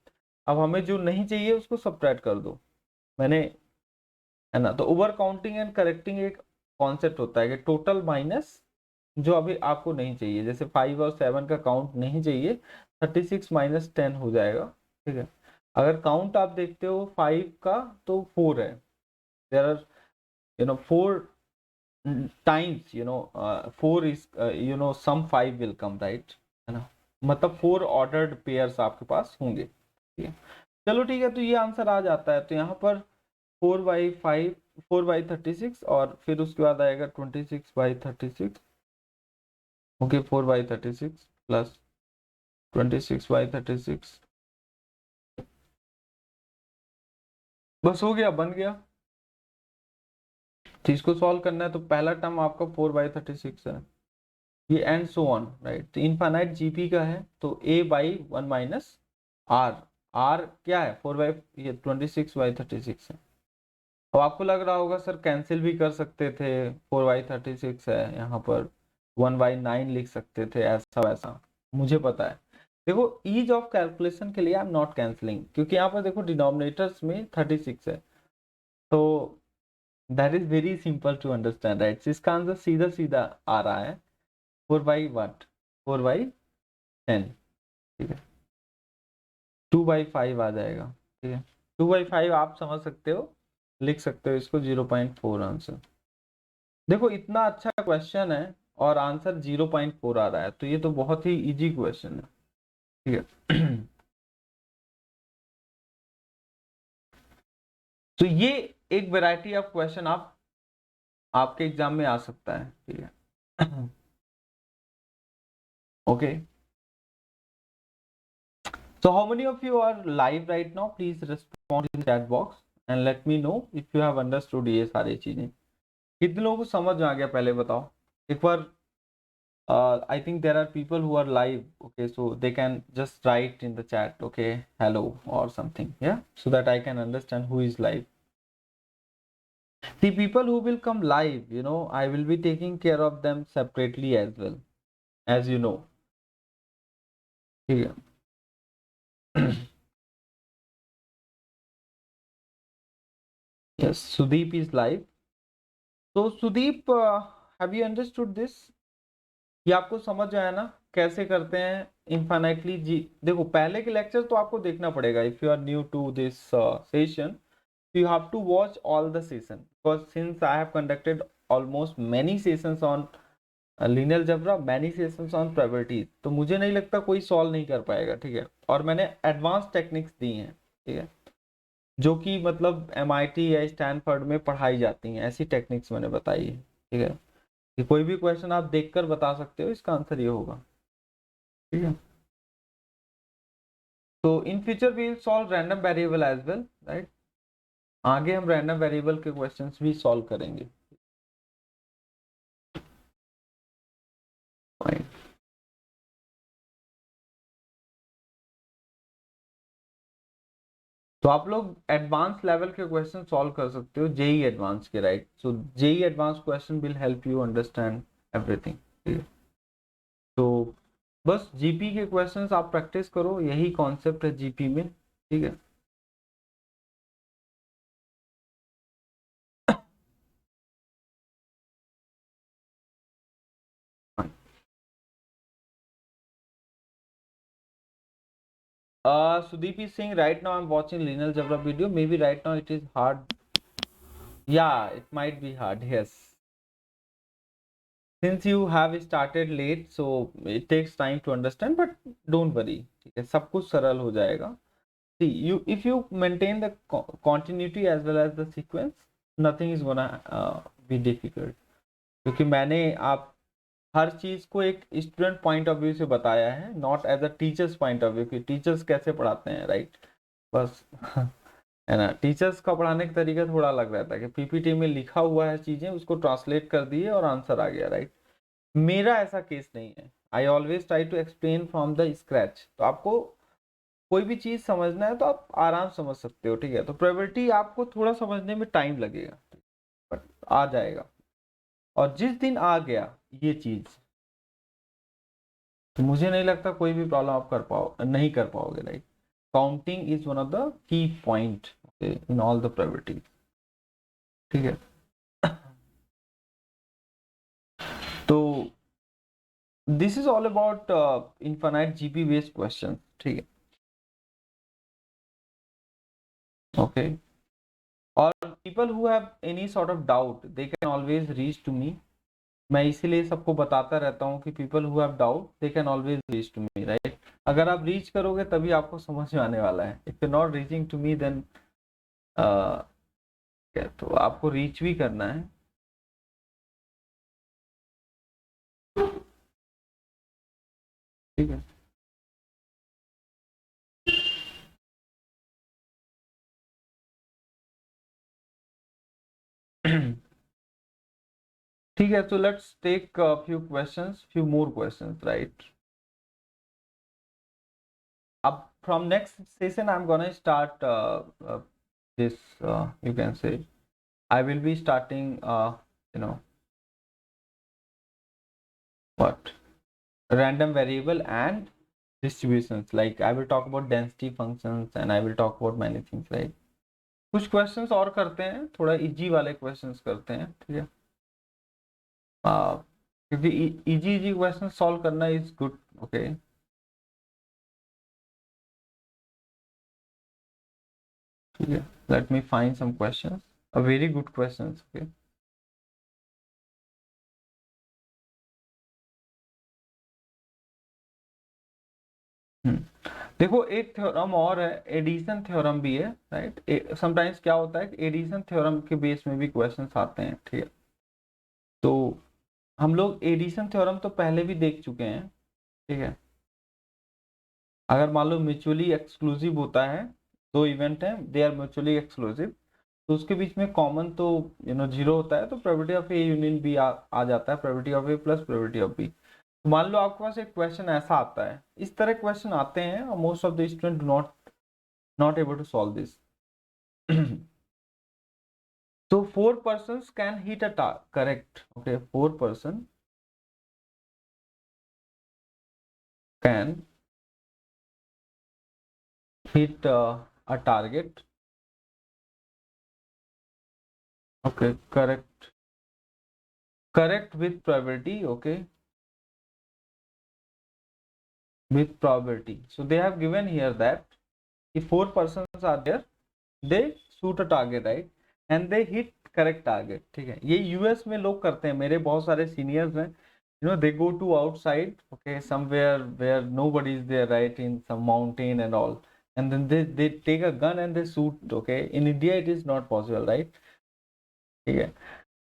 अब हमें जो नहीं चाहिए उसको सब्ट्रैक्ट कर दो, मैंने, है ना। तो ओवर काउंटिंग एंड करेक्टिंग एक कॉन्सेप्ट होता है कि टोटल माइनस जो अभी आपको नहीं चाहिए, जैसे 5 और 7 का काउंट नहीं चाहिए, 36 माइनस 10 हो जाएगा, ठीक है। अगर काउंट आप देखते हो 5 का तो 4 है, there are 4 times, 4 is, some 5 will come, right, है ना, मतलब 4 ऑर्डर्ड पेयर्स आपके पास होंगे, ठीक है। चलो ठीक है, तो ये आंसर आ जाता है, तो यहाँ पर 4/5 4/36 और फिर उसके बाद आएगा 26/36, ओके, 4/36 प्लस 26/36, बस हो गया, बन गया। तो इसको सॉल्व करना है तो पहला टर्म आपका 4/36 है, ये एंड सो ऑन, राइट। तो इनफाइनाइट जीपी का है तो a/1 माइनस आर, आर क्या है 4/, ये 26/36 है। अब आपको लग रहा होगा सर कैंसिल भी कर सकते थे, 4/36 है, यहाँ पर 1/9 लिख सकते थे, ऐसा वैसा, मुझे पता है। देखो ईज ऑफ कैलकुलेशन के लिए आई एम नॉट कैंसलिंग, क्योंकि यहाँ पर देखो डिनोमिनेटर्स में 36 है, तो that is very simple to understand, right. इसका आंसर सीधा सीधा आ रहा है 4/what, 4/10, ठीक है, 2/5 आ जाएगा, ठीक है। 2/5 आप समझ सकते हो, लिख सकते हो इसको 0.4 आंसर। देखो इतना अच्छा क्वेश्चन है और आंसर 0.4 आ रहा है, तो ये तो बहुत ही इजी क्वेश्चन है, ठीक है। तो ये एक वैरायटी ऑफ क्वेश्चन आपके एग्जाम में आ सकता है, ठीक है। Okay, so how many of you are live right now? Please respond in chat box and let me know if you have understood ये सारी चीजें। कितने लोगों को समझ में आ गया पहले बताओ एक बार। I think there are people who are live, okay, so they can just write in the chat, okay, hello or something, yeah, so that I can understand who is live. The people who will come live, I will be taking care of them separately as well, as you know, ठीक है। Yes, Sudeep is live. So Sudeep, have you understood this? ये आपको समझ आया ना कैसे करते हैं इनफाइनाइटली जी। देखो पहले के लेक्चर तो आपको देखना पड़ेगा, if you are new to this session you have to watch all the session, because since I have conducted almost many sessions on linear algebra, many sessions on probabilities, तो मुझे नहीं लगता कोई सॉल्व नहीं कर पाएगा, ठीक है। और मैंने एडवांस टेक्निक्स दी हैं, ठीक है, जो कि मतलब MIT या स्टैनफोर्ड में पढ़ाई जाती हैं, ऐसी टेक्निक्स मैंने बताई है, ठीक है। कि कोई भी क्वेश्चन आप देखकर बता सकते हो इसका आंसर ये होगा, ठीक है। तो in future we will solve random variable as well, right. आगे हम रैंडम वेरिएबल के क्वेश्चंस भी सॉल्व करेंगे, फाइन। तो आप लोग एडवांस लेवल के क्वेश्चन सॉल्व कर सकते हो, जेई एडवांस के, right. So JEE advance question will help you understand everything, ठीक है। तो बस जीपी के क्वेश्चंस आप प्रैक्टिस करो, यही कॉन्सेप्ट है जीपी में, ठीक है। Sudeep is saying right now I'm watching linear algebra video. Maybe right now it is hard Yeah, it might be hard, yes. Since you have started late, so it takes time to understand, but don't worry, ठीक है, सब कुछ सरल हो जाएगा. See, if you maintain the continuity as well as the sequence, nothing is gonna be difficult. क्योंकि मैंने आप हर चीज को एक स्टूडेंट पॉइंट ऑफ व्यू से बताया है, not as a teachers point of view कि टीचर्स कैसे पढ़ाते हैं, राइट. बस है ना, टीचर्स का पढ़ाने का तरीका थोड़ा अलग रहता है कि पीपीटी में लिखा हुआ है चीजें, उसको ट्रांसलेट कर दिए और आंसर आ गया, राइट. मेरा ऐसा केस नहीं है. I always try to explain from the scratch. तो आपको कोई भी चीज समझना है तो आप आराम समझ सकते हो, ठीक है. तो प्रोबेबिलिटी आपको थोड़ा समझने में टाइम लगेगा, बट आ जाएगा. और जिस दिन आ गया ये चीज, तो मुझे नहीं लगता कोई भी प्रॉब्लम आप नहीं कर पाओगे, right. Counting is one of the key point in all the probability, ठीक है. तो this is all about infinite GP based question, ठीक है. ओके. और people who have any sort of doubt they can always reach to me. मैं इसीलिए सबको बताता रहता हूँ कि people who have doubt they can always reach to me, right. अगर आप रीच करोगे तभी आपको समझ में आने वाला है. If you not reaching to me then तो आपको रीच भी करना है. ठीक है. ठीक है, so let's take a few more questions, right? Up from next session, I'm gonna start this. You can say I will be starting. You know what? Random variable and distributions. Like I will talk about density functions and I will talk about many things, right? कुछ questions और करते हैं, थोड़ा easy वाले questions करते हैं, ठीक है. क्योंकि इजी इजी क्वेश्चन सॉल्व करना इज गुड. ओके. ठीक है. Let me find some questions, a very good questions. Okay. देखो एक थ्योरम और है, एडिशन थ्योरम भी है, राइट. समटाइम्स क्या होता है कि एडिशन थ्योरम के बेस में भी क्वेश्चंस आते हैं, ठीक है. तो हम लोग एडिशन थ्योरम तो पहले भी देख चुके हैं, ठीक है. अगर मान लो म्यूचुअली एक्सक्लूसिव होता है, दो इवेंट हैं, दे आर म्यूचुअली एक्सक्लूसिव, तो उसके बीच में कॉमन तो जीरो होता है, तो probability of A union B आ जाता है, probability of A plus probability of B. मान लो आपके पास एक क्वेश्चन ऐसा आता है, इस तरह क्वेश्चन आते हैं और most of the student do not able to solve this. so 4 persons can hit a correct. Okay, 4 person can hit a target. Okay, correct with probability. Okay, with probability. So they have given here that if 4 persons are there, they shoot a target, right, and they hit correct target. ठीक है. ये US में लोग करते हैं, मेरे बहुत सारे सीनियर्स हैं. they go to outside, okay, somewhere where nobody is there, right, in some mountain and all, and then they take a gun and they shoot. Okay, in India it is not possible, right. ठीक है.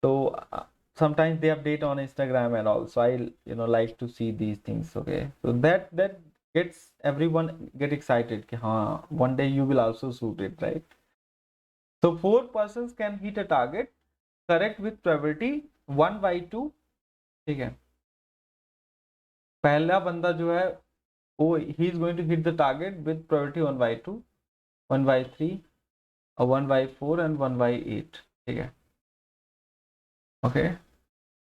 तो sometimes they update on Instagram and all, so I like to see these things. Okay, so that gets everyone get excited कि हाँ, one day you will also shoot it, right. So 4 persons can hit a target correct with probability 1/2. ठीक है. पहला बंदा जो है वो he is going to hit the target with probability 1/2, 1/3, 1/4 and 1/8. ठीक है. Okay.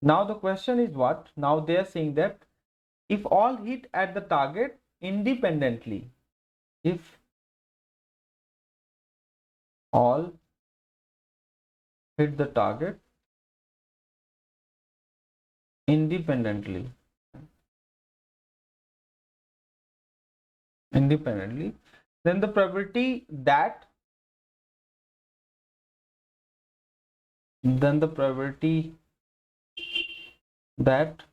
Now the question is what? Now they are saying that if all hit at the target independently, if all hit the target independently, then the probability that then the probability that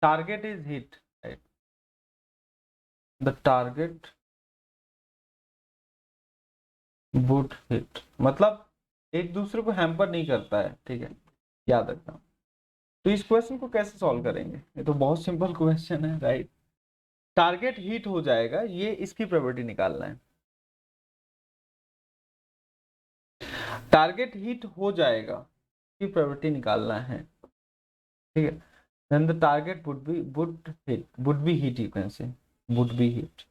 target is hit, right? The target would hit, मतलब एक दूसरे को hamper नहीं करता है, ठीक है, याद रखना। तो इस क्वेश्चन को कैसे सॉल्व करेंगे? ये तो बहुत सिंपल क्वेश्चन है, राइट? टारगेट हिट हो जाएगा, ये इसकी प्रोबेबिलिटी निकालना है। टारगेट हिट हो जाएगा की प्रोबेबिलिटी निकालना है, ठीक है। Then the target would be hit, you can say would be hit।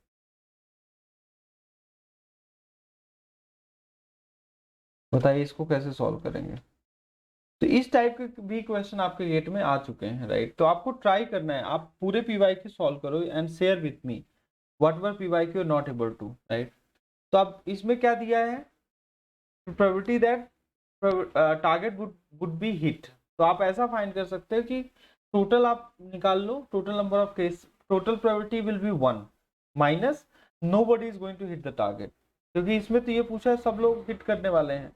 बताइए इसको कैसे सॉल्व करेंगे? तो इस टाइप के भी क्वेश्चन आपके गेट में आ चुके हैं, राइट? तो आपको ट्राई करना है, आप पूरे पीवाईक्यू सॉल्व करो and share with me whatever PYQ not able to, right? तो अब इसमें क्या दिया है? Probability that target would be hit. तो आप ऐसा फाइंड कर सकते हो कि टोटल आप निकाल लो, total number of case, total probability will be 1 minus nobody is going to hit the target, क्योंकि इसमें तो ये पूछा है सब लोग हिट करने वाले हैं,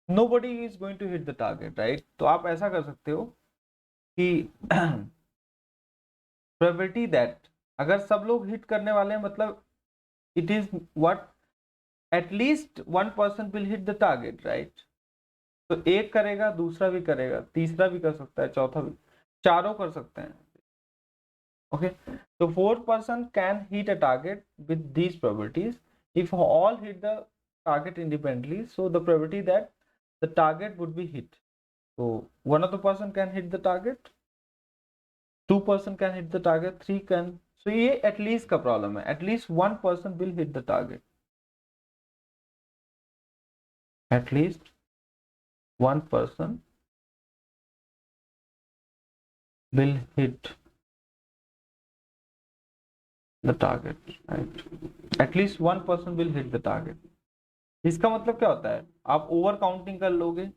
nobody is going to hit the target, right? तो आप ऐसा कर सकते हो कि probability that अगर सब लोग हिट करने वाले हैं, मतलब it is what at least 1% will hit the target, right? तो एक करेगा, दूसरा भी करेगा, तीसरा भी कर सकता है, चौथा भी, चारों कर सकते हैं, ओके? तो 4% can hit a target with these probabilities if all hit the target independently, so the probability that the target would be hit. So one of the person can hit the target, 2% can hit the target, 3 can, so ये at least का problem है, at least 1% will hit the target, at least 1% will hit the target, right? At least 1% will hit the target। इसका मतलब क्या होता है? आप over counting कर लोगे,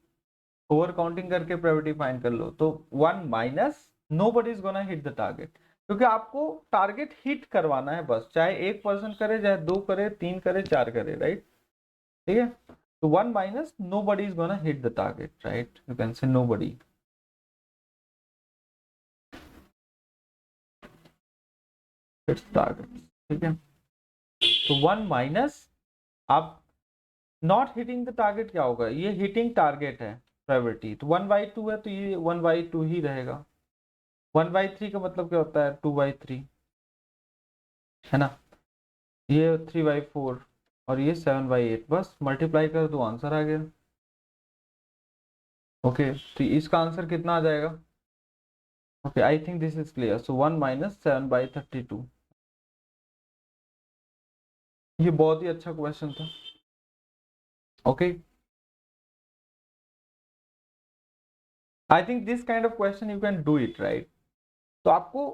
ओवर काउंटिंग करके प्रोबेबिलिटी फाइंड कर लो, तो 1 minus nobody is gonna hit the target, क्योंकि आपको टारगेट हिट करवाना है बस, चाहे 1% करे, चाहे 2 करे, 3 करे, 4 करे, राइट? ठीक है, तो 1 minus nobody is gonna hit the target, right? You can से नोबडी हिट्स टारगेट, ठीक है। तो 1 माइनस, आप नॉट हिटिंग द टारगेट क्या होगा? ये हिटिंग टारगेट है प्रोबेबिलिटी, तो 1/2 है, तो ये 1/2 ही रहेगा। 1/3 का मतलब क्या होता है? 2/3, है ना? ये 3/4 और ये 7/8, बस मल्टीप्लाई कर दो, आंसर आ गया। ओके, तो इसका आंसर कितना आ जाएगा? Okay, I think this is clear. So 1 minus 7/32। ये बहुत ही अच्छा क्वेश्चन था, okay. I think this kind of question you can do it, right? तो आपको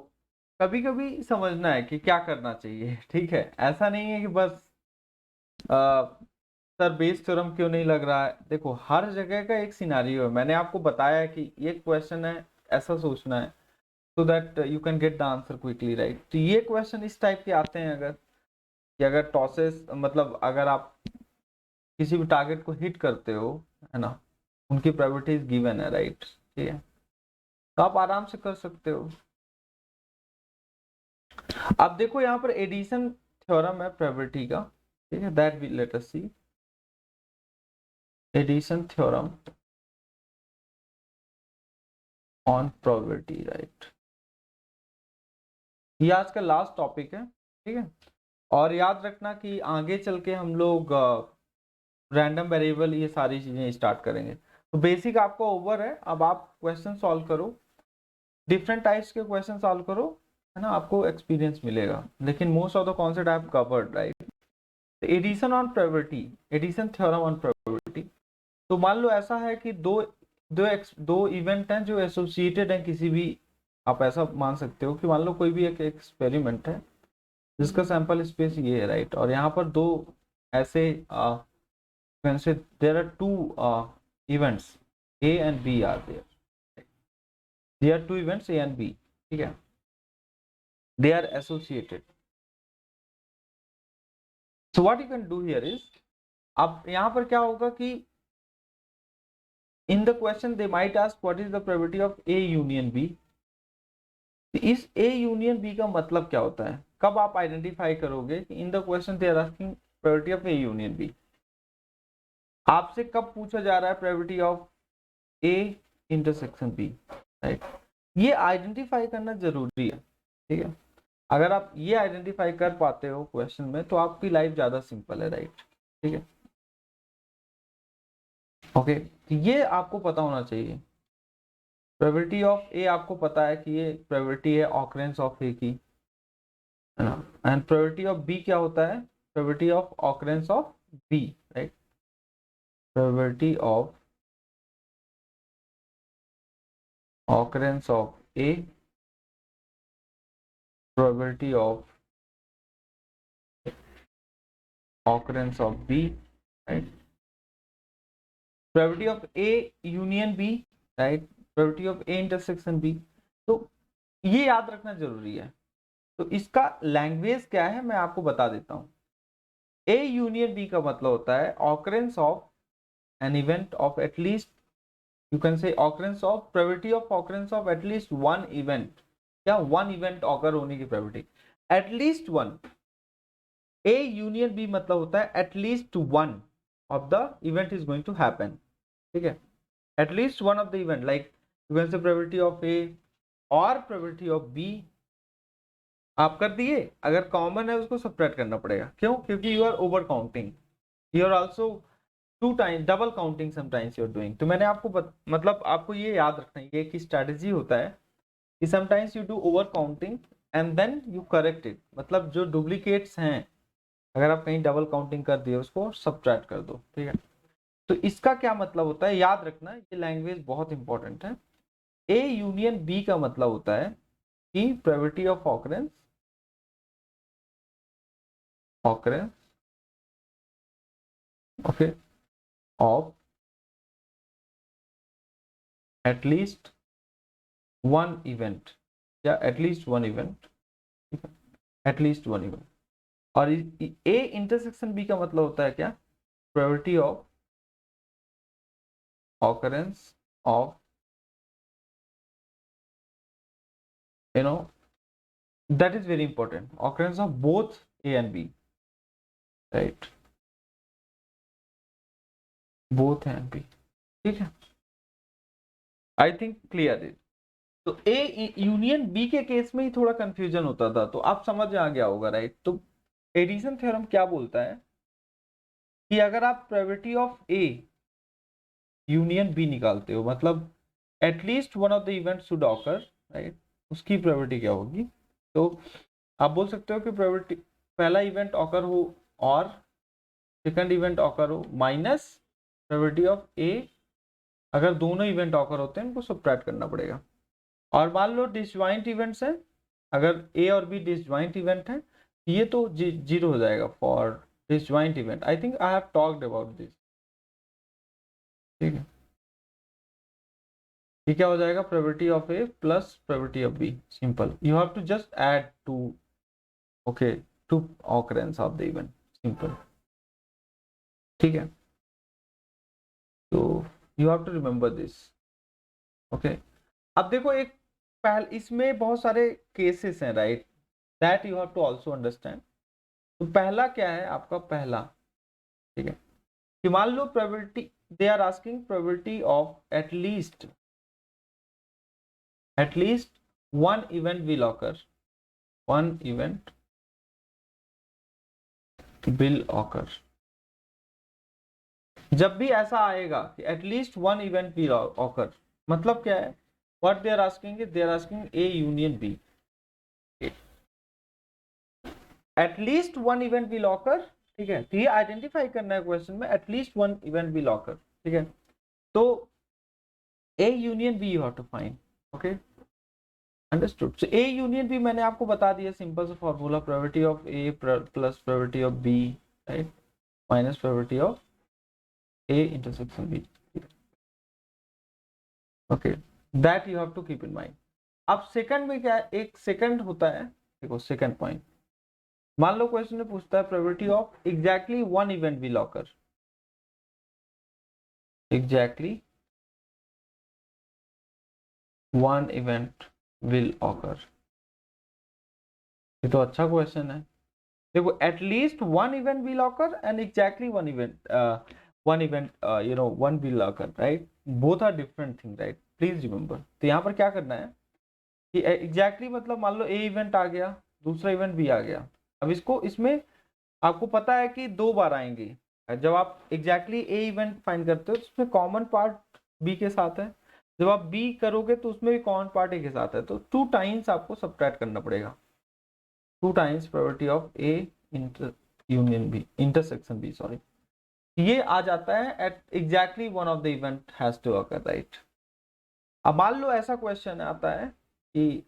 कभी कभी समझना है कि क्या करना चाहिए, ठीक है? ऐसा नहीं है कि बस सर बेस थ्योरम क्यों नहीं लग रहा है। देखो, हर जगह का एक सिनारियो है, मैंने आपको बताया कि ये क्वेश्चन है, ऐसा सोचना है, so that you can get the answer quickly, right? तो ये क्वेश्चन इस टाइप के आते हैं, अगर कि अगर टॉसेस, मतलब अगर आप किसी भी टारगेट को हिट करते हो, है ना, उनकी प्रोबेबिलिटीज गिवन है, राइट? ठीक है, तो आप आराम से कर सकते हो। अब देखो यहाँ पर एडिशन थ्योरम है प्रोबेबिलिटी का, ठीक है, that we let us see addition theorem on probability, right? ये आज का लास्ट टॉपिक है, ठीक है। और याद रखना कि आगे चल के हम लोग रैंडम वेरिएबल, ये सारी चीजें स्टार्ट करेंगे। तो बेसिक आपका ओवर है, अब आप क्वेश्चन सॉल्व करो, डिफरेंट टाइप्स के क्वेश्चन सॉल्व करो, है ना, आपको एक्सपीरियंस मिलेगा। लेकिन most of the concept I have covered, right? Addition on probability, addition theorem on probability. तो मान लो ऐसा है कि दो इवेंट हैं जो एसोसिएटेड हैं किसी भी, आप ऐसा मान सकते हो कि मान लो कोई भी एक एक्सपेरिमेंट है जिसका सैंपल स्पेस ये है, राइट? और यहाँ पर दो ऐसे there are two events A and B are there. There are two events A and B, ठीक है? They are associated. So what you can do here is, अब यहाँ पर क्या होगा कि in the question they might ask what is the probability of A union B. इस A union B का मतलब क्या होता है, कब आप आइडेंटिफाई करोगे कि in the question they are asking probability of A union B. आपसे कब पूछा जा रहा है probability of A intersection B, right. ये आइडेंटिफाई करना जरूरी है, ठीक है। अगर आप ये आइडेंटिफाई कर पाते हो क्वेश्चन में तो आपकी लाइफ ज्यादा सिंपल है, राइट, ठीक है। ओके, तो ये आपको पता होना चाहिए। प्रोबेबिलिटी ऑफ ए आपको पता है कि ये प्रोबेबिलिटी है ऑकरेंस ऑफ ए की, है ना। एंड प्रोबेबिलिटी ऑफ बी क्या होता है, probability of occurrence of B, right. Probability of occurrence of A, probability of occurrence of B, right. Probability of A union B, right. Probability of A intersection B. तो ये याद रखना जरूरी है। तो इसका लैंग्वेज क्या है मैं आपको बता देता हूं। ए यूनियन बी का मतलब होता है occurrence of an event of at least, you can say occurrence of, probability of occurrence of at least one event, क्या वन इवेंट ऑकर होने की probability, at least one. A union B मतलब होता है at least one of the event is going to happen, ठीक है। At least one of the event, like you can say probability of A और probability of B. आप कर दिए, अगर कॉमन है उसको सब्ट्रैक्ट करना पड़ेगा, क्यों, क्योंकि you are over counting, you are also two time double counting sometimes you are doing. तो मैंने आपको मतलब आपको ये याद रखना है, ये एक स्ट्रेटजी होता है कि sometimes you do over counting and then you correct it. मतलब जो डुप्लीकेट्स हैं, अगर आप कहीं डबल काउंटिंग कर दिए उसको सब्ट्रैक्ट कर दो, ठीक है। तो इसका क्या मतलब होता है याद रखना, ये लैंग्वेज बहुत इंपॉर्टेंट है। ए यूनियन बी का मतलब होता है कि probability of occurrence okay of at least one event, या एटलीस्ट वन इवेंट, ठीक है, एटलीस्ट वन इवेंट। और ए इंटरसेक्शन बी का मतलब होता है क्या, probability of occurrence of, you know, that is very important, occurrence of both A and B, right, both A and B, ठीक है। आई थिंक क्लियर है। तो ए यूनियन बी के केस में ही थोड़ा कंफ्यूजन होता था, तो आप समझ आ गया होगा, राइट। तो एडिशन थ्योरम क्या बोलता है कि अगर आप probability of A union B निकालते हो, मतलब at least one of the event should occur, right, उसकी प्रोबेबिलिटी क्या होगी। तो आप बोल सकते हो कि प्रोबेबिलिटी पहला इवेंट ऑकर हो और सेकंड इवेंट ऑकर हो माइनस प्रोबेबिलिटी ऑफ ए, अगर दोनों इवेंट ऑकर होते हैं उनको सब्ट्रैक्ट करना पड़ेगा। और मान लो डिसजॉइंट इवेंट्स हैं, अगर ए और बी डिसजॉइंट इवेंट है, ये तो जीरो हो जाएगा for disjoint event. I think I have talked about this, ठीक है। ये क्या हो जाएगा, probability of A plus probability of B, simple, you have to just add two, okay, two occurrence of the event, simple, ठीक है। तो you have to remember this, okay. अब देखो एक इसमें बहुत सारे केसेस हैं, right, that you have to also understand. तो पहला क्या है आपका, पहला, ठीक है, कि मान लो probability, they are asking probability of at least one event will occur, one event will occur. जब भी ऐसा आएगा कि at least one event will occur, मतलब क्या है, what they are asking, they are asking A union B, at least one event will occur, ठीक है। तो ये आइडेंटिफाई करना है क्वेश्चन में, at least one event will occur, ठीक है। तो A union B you have to find, okay, understood. So A union B मैंने आपको बता दिया, सिंपल सा formula, probability of A plus probability of B, right, minus probability of A intersection B, okay, that you have to keep in mind. अब second में क्या है, एक सेकंड होता है, देखो सेकंड पॉइंट, मान लो क्वेश्चन में पूछता है probability of exactly one event will occur, exactly one event will occur? ये तो अच्छा क्वेश्चन है। देखो, at least one event will occur and exactly one event one will occur, right? Both are different thing, right? Please remember. तो यहाँ पर क्या करना है कि एग्जैक्टली मतलब मान लो ए इवेंट आ गया, दूसरा इवेंट भी आ गया। अब इसको इसमें आपको पता है कि दो बार आएंगे। जब आप एग्जैक्टली ए इवेंट फाइंड करते हो तो उसमें कॉमन पार्ट बी के साथ है, जब आप बी करोगे तो उसमें भी कॉमन पार्ट ए के साथ है, तो 2 टाइम्स आपको सब्ट्रैक्ट करना पड़ेगा। 2 times probability of A union B, intersection B, sorry, ये आ जाता है at exactly one of the event has to occur, right? अब मान लो ऐसा क्वेश्चन आता है कि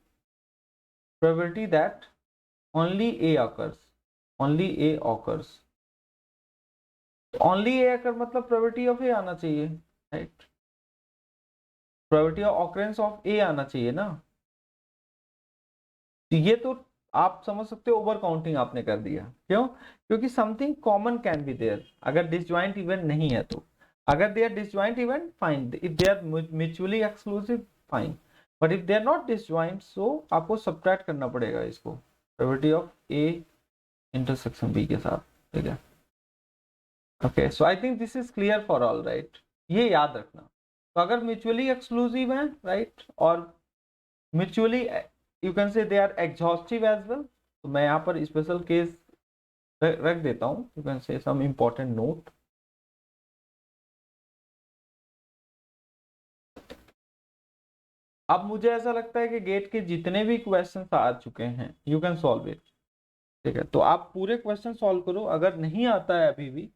probability that only A occurs, only A occurs. Only A occur मतलब प्रोबेबिलिटी ऑफ ए आना चाहिए, right? Probability of occurrence of A आना चाहिए ना। तो ये तो आप समझ सकते हो ओवर काउंटिंग आपने कर दिया। क्यों? क्योंकि something common can be there अगर डिसजॉइंट इवेंट नहीं है तो। अगर they are disjoint event fine, if they are mutually exclusive fine, but if they are not disjoint so आपको सब्ट्रैक्ट करना पड़ेगा इसको, probability of A intersection B के साथ, ठीक है? Okay, so I think this is clear for all, right? ये याद रखना। तो अगर म्यूचुअली एक्सक्लूसिव है, राइट, और mutually you can say they are exhaustive as well, तो मैं यहाँ पर स्पेशल केस रख देता हूँ। यू कैन से सम इम्पोर्टेंट नोट। अब मुझे ऐसा लगता है कि गेट के जितने भी क्वेश्चन आ चुके हैं यू कैन सॉल्व इट, ठीक है? तो आप पूरे क्वेश्चन सॉल्व करो। अगर नहीं आता है अभी भी,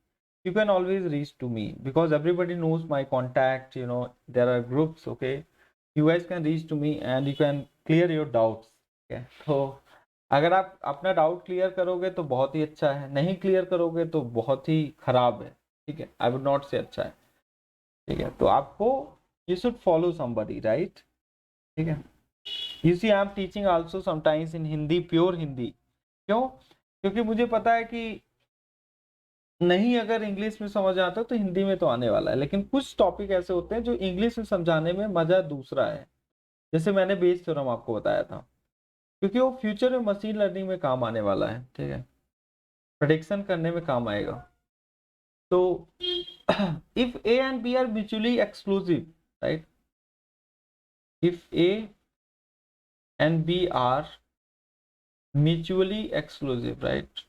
you can always reach to me because everybody knows my contact, there are groups, okay? You guys can reach to me and you can clear your doubts, okay? तो अगर आप अपना डाउट क्लियर करोगे तो बहुत ही अच्छा है, नहीं क्लियर करोगे तो बहुत ही खराब है, ठीक है? आई वुड नॉट से अच्छा है, ठीक है? तो आपको you should follow somebody, right? ठीक है? You see, I am teaching also sometimes in Hindi, pure Hindi. क्यों? क्योंकि मुझे पता है कि नहीं, अगर इंग्लिश में समझ आता तो हिंदी में तो आने वाला है, लेकिन कुछ टॉपिक ऐसे होते हैं जो इंग्लिश में समझाने में मजा दूसरा है। जैसे मैंने बेस थ्योरम आपको बताया था, क्योंकि वो फ्यूचर में मशीन लर्निंग में काम आने वाला है, ठीक है? प्रेडिक्शन करने में काम आएगा। तो if A and B are mutually exclusive, right, if A and B are mutually exclusive, right,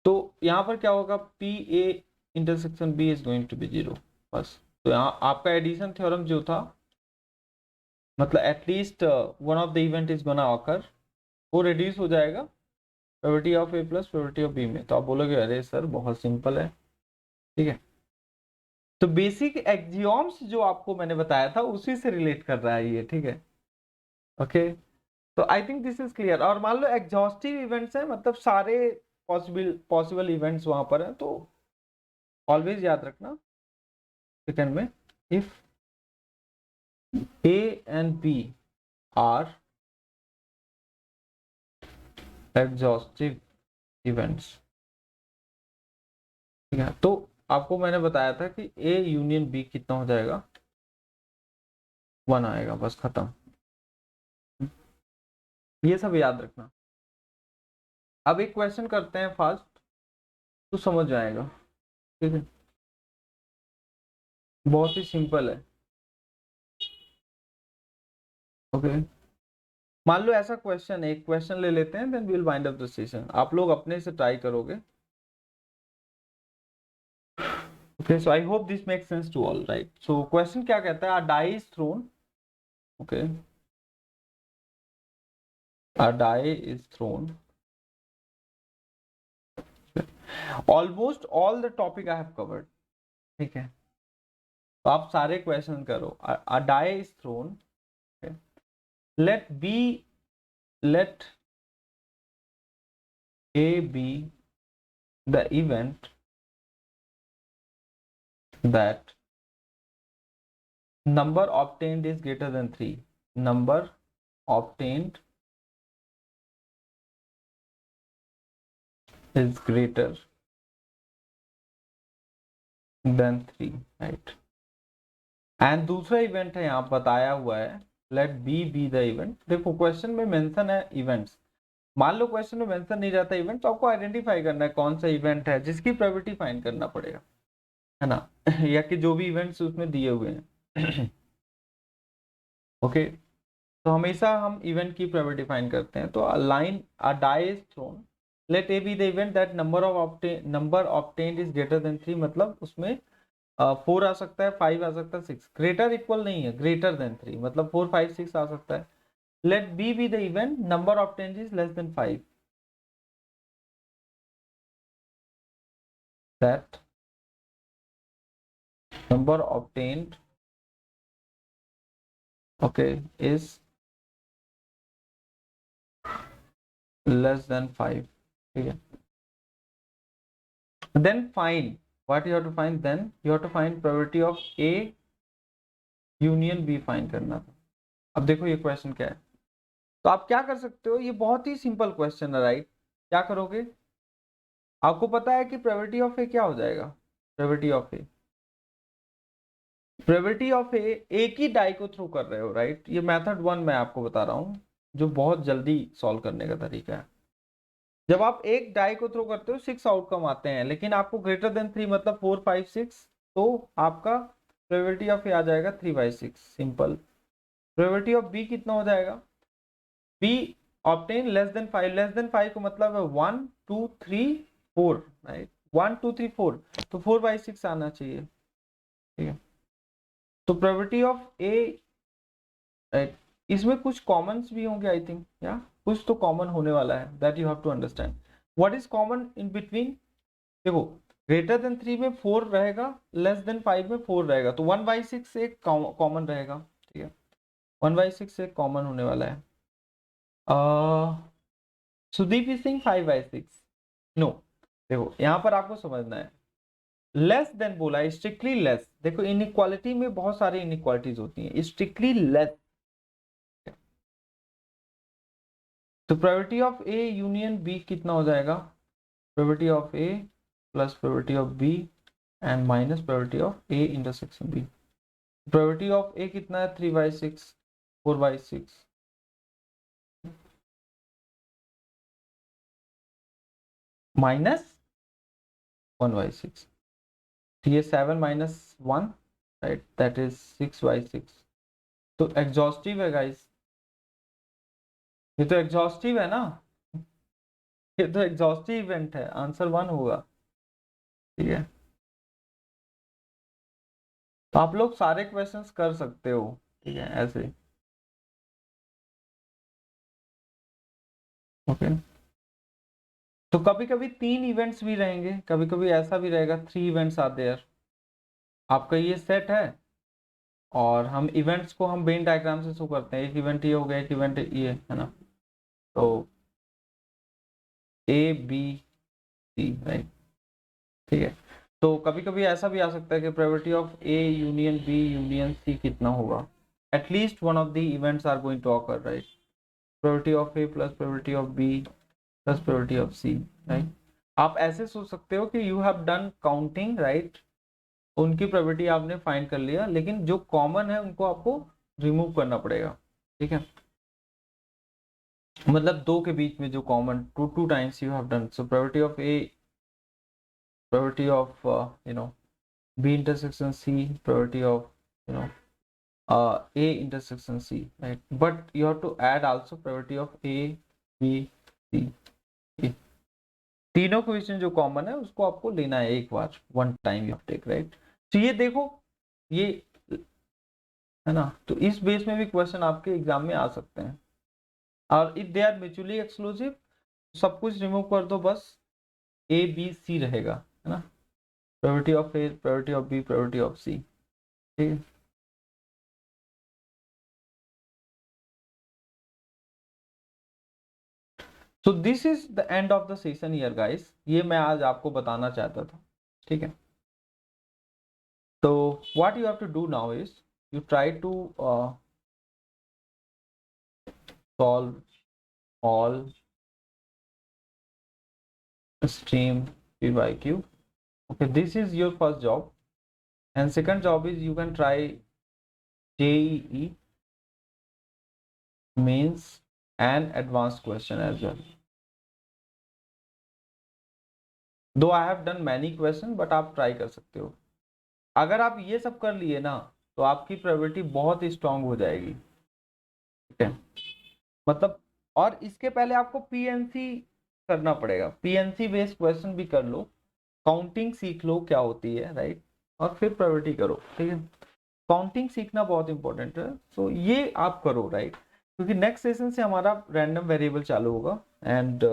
तो यहाँ पर क्या होगा, P A intersection B is going to be 0, बस। तो यहाँ आपका एडिशन थ्योरम जो था, मतलब at least one of the event is gonna occur, वो रिड्यूस हो जाएगा probability of A plus probability of B में। तो आप बोलोगे अरे सर बहुत सिंपल है, ठीक है? तो बेसिक एक्जियोम्स जो आपको मैंने बताया था उसी से रिलेट कर रहा है ये, ठीक है? ओके, तो I think this is clear. और मान लो एग्जॉस्टिव इवेंट्स है, मतलब सारे पॉसिबल इवेंट्स वहां पर हैं, तो ऑलवेज याद रखना सेकंड में, if A and B are exhaustive events, ठीक है? तो आपको मैंने बताया था कि ए यूनियन बी कितना हो जाएगा, 1 आएगा, बस खत्म। ये सब याद रखना। अब एक क्वेश्चन करते हैं फास्ट, तो समझ जाएगा, ठीक है? बहुत ही सिंपल है, ओके? मान लो ऐसा क्वेश्चन है, एक क्वेश्चन ले लेते हैं, then we will wind up the session. आप लोग अपने से ट्राई करोगे, okay? So I hope this makes sense to all, right? So question क्या कहता है, a die is thrown, okay, a die is thrown, almost all the topic I have covered, ठीक है? तो आप सारे क्वेश्चन करो। A die is thrown, let B, let A be the event that number obtained is greater than 3, number obtained is greater than 3, right. And दूसरा event है यहाँ बताया हुआ है, let B be the event. देखो क्वेश्चन में मेंशन है इवेंट्स, मान लो क्वेश्चन में मेंशन नहीं रहता इवेंट, तो आपको आइडेंटिफाई करना है कौन सा इवेंट है जिसकी प्रोबेबिलिटी फाइंड करना पड़ेगा, है ना। या कि जो भी इवेंट्स उसमें दिए हुए हैं। ओके, तो हमेशा हम इवेंट की प्रोबेबिलिटी फाइंड करते हैं। तो लाइन a die is thrown, let A be the event that number obtained is greater than 3, मतलब उसमें 4 आ सकता है, 5 आ सकता है, 6। ग्रेटर इक्वल नहीं है, ग्रेटर देन 3 मतलब 4 5 6 आ सकता है। Let B be the event number obtained is less than 5, that number obtained, okay, is less than 5, ठीक है। then find what you have to find, then you have to find probability of A union B find करना था। अब देखो ये question क्या है, तो आप क्या कर सकते हो, ये बहुत ही सिंपल क्वेश्चन है, राइट। क्या करोगे, आपको पता है कि प्रोबेबिलिटी ऑफ ए क्या हो जाएगा, probability of A, probability of A, एक ही डाई को थ्रो कर रहे हो, राइट। ये मेथड 1 मैं आपको बता रहा हूँ, जो बहुत जल्दी सॉल्व करने का तरीका है। जब आप एक डाई को थ्रो करते हो 6 आउटकम आते हैं, लेकिन आपको ग्रेटर देन 3 मतलब 4 5 6, तो आपका प्रोबेबिलिटी ऑफ ए आ जाएगा 3/6, सिंपल। प्रोबेबिलिटी ऑफ बी कितना हो जाएगा, B obtain less than 5, less than 5 का मतलब है 1 2 3 4, राइट। 1 2 3 4, तो 4/6 आना चाहिए, ठीक है। तो प्रोबेबिलिटी ऑफ ए, राइट, इसमें कुछ कॉमन्स भी होंगे आई थिंक, या कुछ तो कॉमन होने वाला है, that you have to understand what is common in between. देखो ग्रेटर देन 3 में 4 रहेगा, लेस देन 5 में 4 रहेगा, तो 1/6 एक कॉमन रहेगा, ठीक है। 1/6 एक कॉमन होने वाला है। Sudeep is Singh 5/6, no. देखो यहाँ पर आपको समझना है, लेस देन बोला है, स्ट्रिक्टली लेस। देखो इनइक्वालिटी में बहुत सारी इनइक्वालिटीज होती हैं, स्ट्रिक्टली लेस। तो probability of A union B कितना हो जाएगा, probability of A plus probability of B and minus probability of A intersection B. Probability of A कितना है, 3/6, 4/6, माइनस 1/6, तो ये 7 माइनस 1, राइट, दैट इज 6/6। तो एग्जॉस्टिव है गाइस, ये तो एग्जॉस्टिव है ना, ये तो एग्जॉस्टिव इवेंट है, आंसर 1 होगा, ठीक है। तो आप लोग सारे क्वेश्चंस कर सकते हो, ठीक है, ऐसे, ओके। तो कभी कभी 3 इवेंट्स भी रहेंगे, कभी कभी ऐसा भी रहेगा 3 इवेंट्स आर देयर। आपका ये सेट है, और हम इवेंट्स को हम वेन डायग्राम से शो करते हैं, एक इवेंट ये हो गया, एक इवेंट ये है ना। तो ए बी सी, राइट, ठीक है। तो कभी कभी ऐसा भी आ सकता है कि probability of A union B union C कितना होगा, at least one of the events are going to occur, right. Probability of A plus probability of B plus probability of C, right. आप ऐसे सोच सकते हो कि you have done counting, right, उनकी probability आपने फाइंड कर लिया, लेकिन जो कॉमन है उनको आपको रिमूव करना पड़ेगा, ठीक है। मतलब दो के बीच में जो common, two times you have done, so probability of A, probability of B intersection C, probability of, you know, A intersection C, right? But you have to add also probability of A, B, C, A. तीनों question जो common है उसको आपको लेना है एक बार, one time you take, right. तो ये देखो, ये है ना, तो इस बेस में भी क्वेश्चन आपके एग्जाम में आ सकते हैं। और if they are mutually exclusive, सब कुछ रिमूव कर दो, बस ए बी सी रहेगा, है ना। Probability of A, probability of B, probability of C, ठीक है। So this is the end of the session here guys, ये मैं आज आपको बताना चाहता था, ठीक है। तो what you have to do now is you try to solve all stream PYQ, okay, this is your first job, and second job is you can try JEE means and advanced question as well. दो I have done many question, but आप try कर सकते हो. अगर आप ये सब कर लिए ना तो आपकी प्रोबेबिलिटी बहुत ही स्ट्रांग हो जाएगी. ठीक है, मतलब और इसके पहले आपको पीएनसी करना पड़ेगा. पीएनसी बेस्ड क्वेश्चन भी कर लो, काउंटिंग सीख लो क्या होती है, राइट, और फिर प्रोबेबिलिटी करो. ठीक है, काउंटिंग सीखना बहुत इंपॉर्टेंट है. सो ये आप करो, राइट, क्योंकि नेक्स्ट सेशन से हमारा रैंडम वेरिएबल चालू होगा. And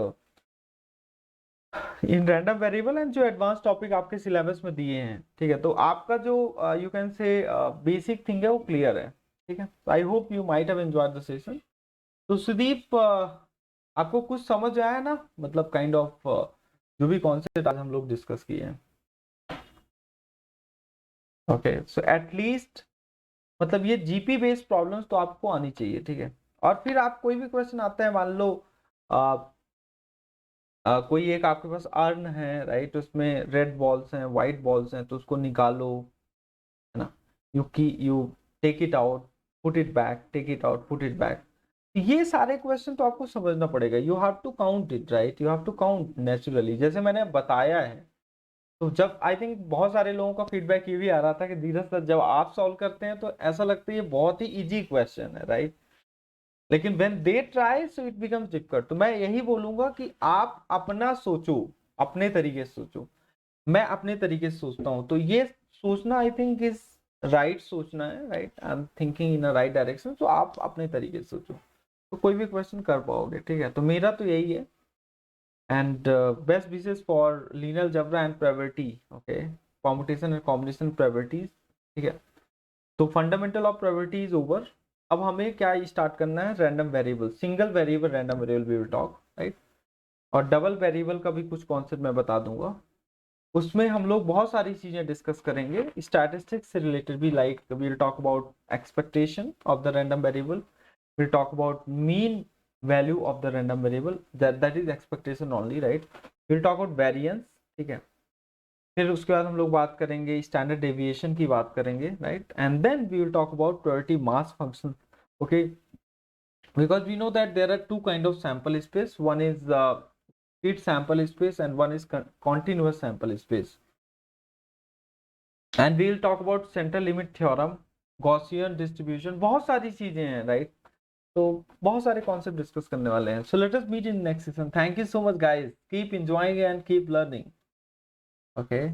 in random variable and जो एडवांस टॉपिक आपके सिलेबस में दिए हैं, ठीक है, तो आपका जो यू कैन से बेसिक थिंग है वो क्लियर है. ठीक है, I hope you might have enjoyed the session. तो सुदीप, आपको कुछ समझ आया ना, मतलब काइंड ऑफ जो भी कॉन्सेप्ट आज हम लोग डिस्कस किए हैं. ओके, सो एटलीस्ट मतलब ये जीपी बेस्ड प्रॉब्लम्स तो आपको आनी चाहिए. ठीक है, और फिर आप कोई भी क्वेश्चन आता है, मान लो कोई एक आपके पास अर्न है, राइट, उसमें रेड बॉल्स हैं, व्हाइट बॉल्स हैं, तो उसको निकालो, है ना, you take it out, put it back, take it out, put it back. ये सारे क्वेश्चन तो आपको समझना पड़ेगा. You have to count it, right, you have to count naturally, जैसे मैंने बताया है. तो जब आई थिंक बहुत सारे लोगों का फीडबैक ये भी आ रहा था कि धीरज सर जब आप सॉल्व करते हैं तो ऐसा लगता है ये बहुत ही इजी क्वेश्चन है, राइट, लेकिन when they try so it becomes difficult. तो मैं यही बोलूंगा कि आप अपना सोचो, अपने तरीके से सोचो. मैं अपने तरीके से सोचता हूँ, तो ये सोचना आई थिंक इज राइट सोचना है, right, I am thinking in a right direction. तो आप अपने तरीके से सोचो तो कोई भी क्वेश्चन कर पाओगे. ठीक है, तो मेरा तो यही है. And best wishes for linear algebra and probability. Okay, permutation and combination probabilities. ठीक है, तो fundamental of probability is over. अब हमें क्या स्टार्ट करना है, random variable, single variable random variable we will talk, right, और डबल वेरिएबल का भी कुछ कॉन्सेप्ट मैं बता दूंगा. उसमें हम लोग बहुत सारी चीजें डिस्कस करेंगे स्टैटिस्टिक्स से रिलेटेड भी, like we will talk about expectation of the random variable, we'll talk about mean value of the random variable, that is expectation only, right. we'll talk about variance. ठीक है, फिर उसके बाद हम लोग बात करेंगे स्टैंडर्ड डेविएशन की बात करेंगे, right, and then we will talk about probability mass function. Okay, because we know that there are two kind of sample space, one is fit sample space and one is continuous sample space. And we will talk about central limit theorem, Gaussian distribution, बहुत सारी चीजें हैं, right. तो बहुत सारे concept discuss करने वाले हैं. So let us meet in next session. Thank you so much guys, keep enjoying and keep learning. Okay.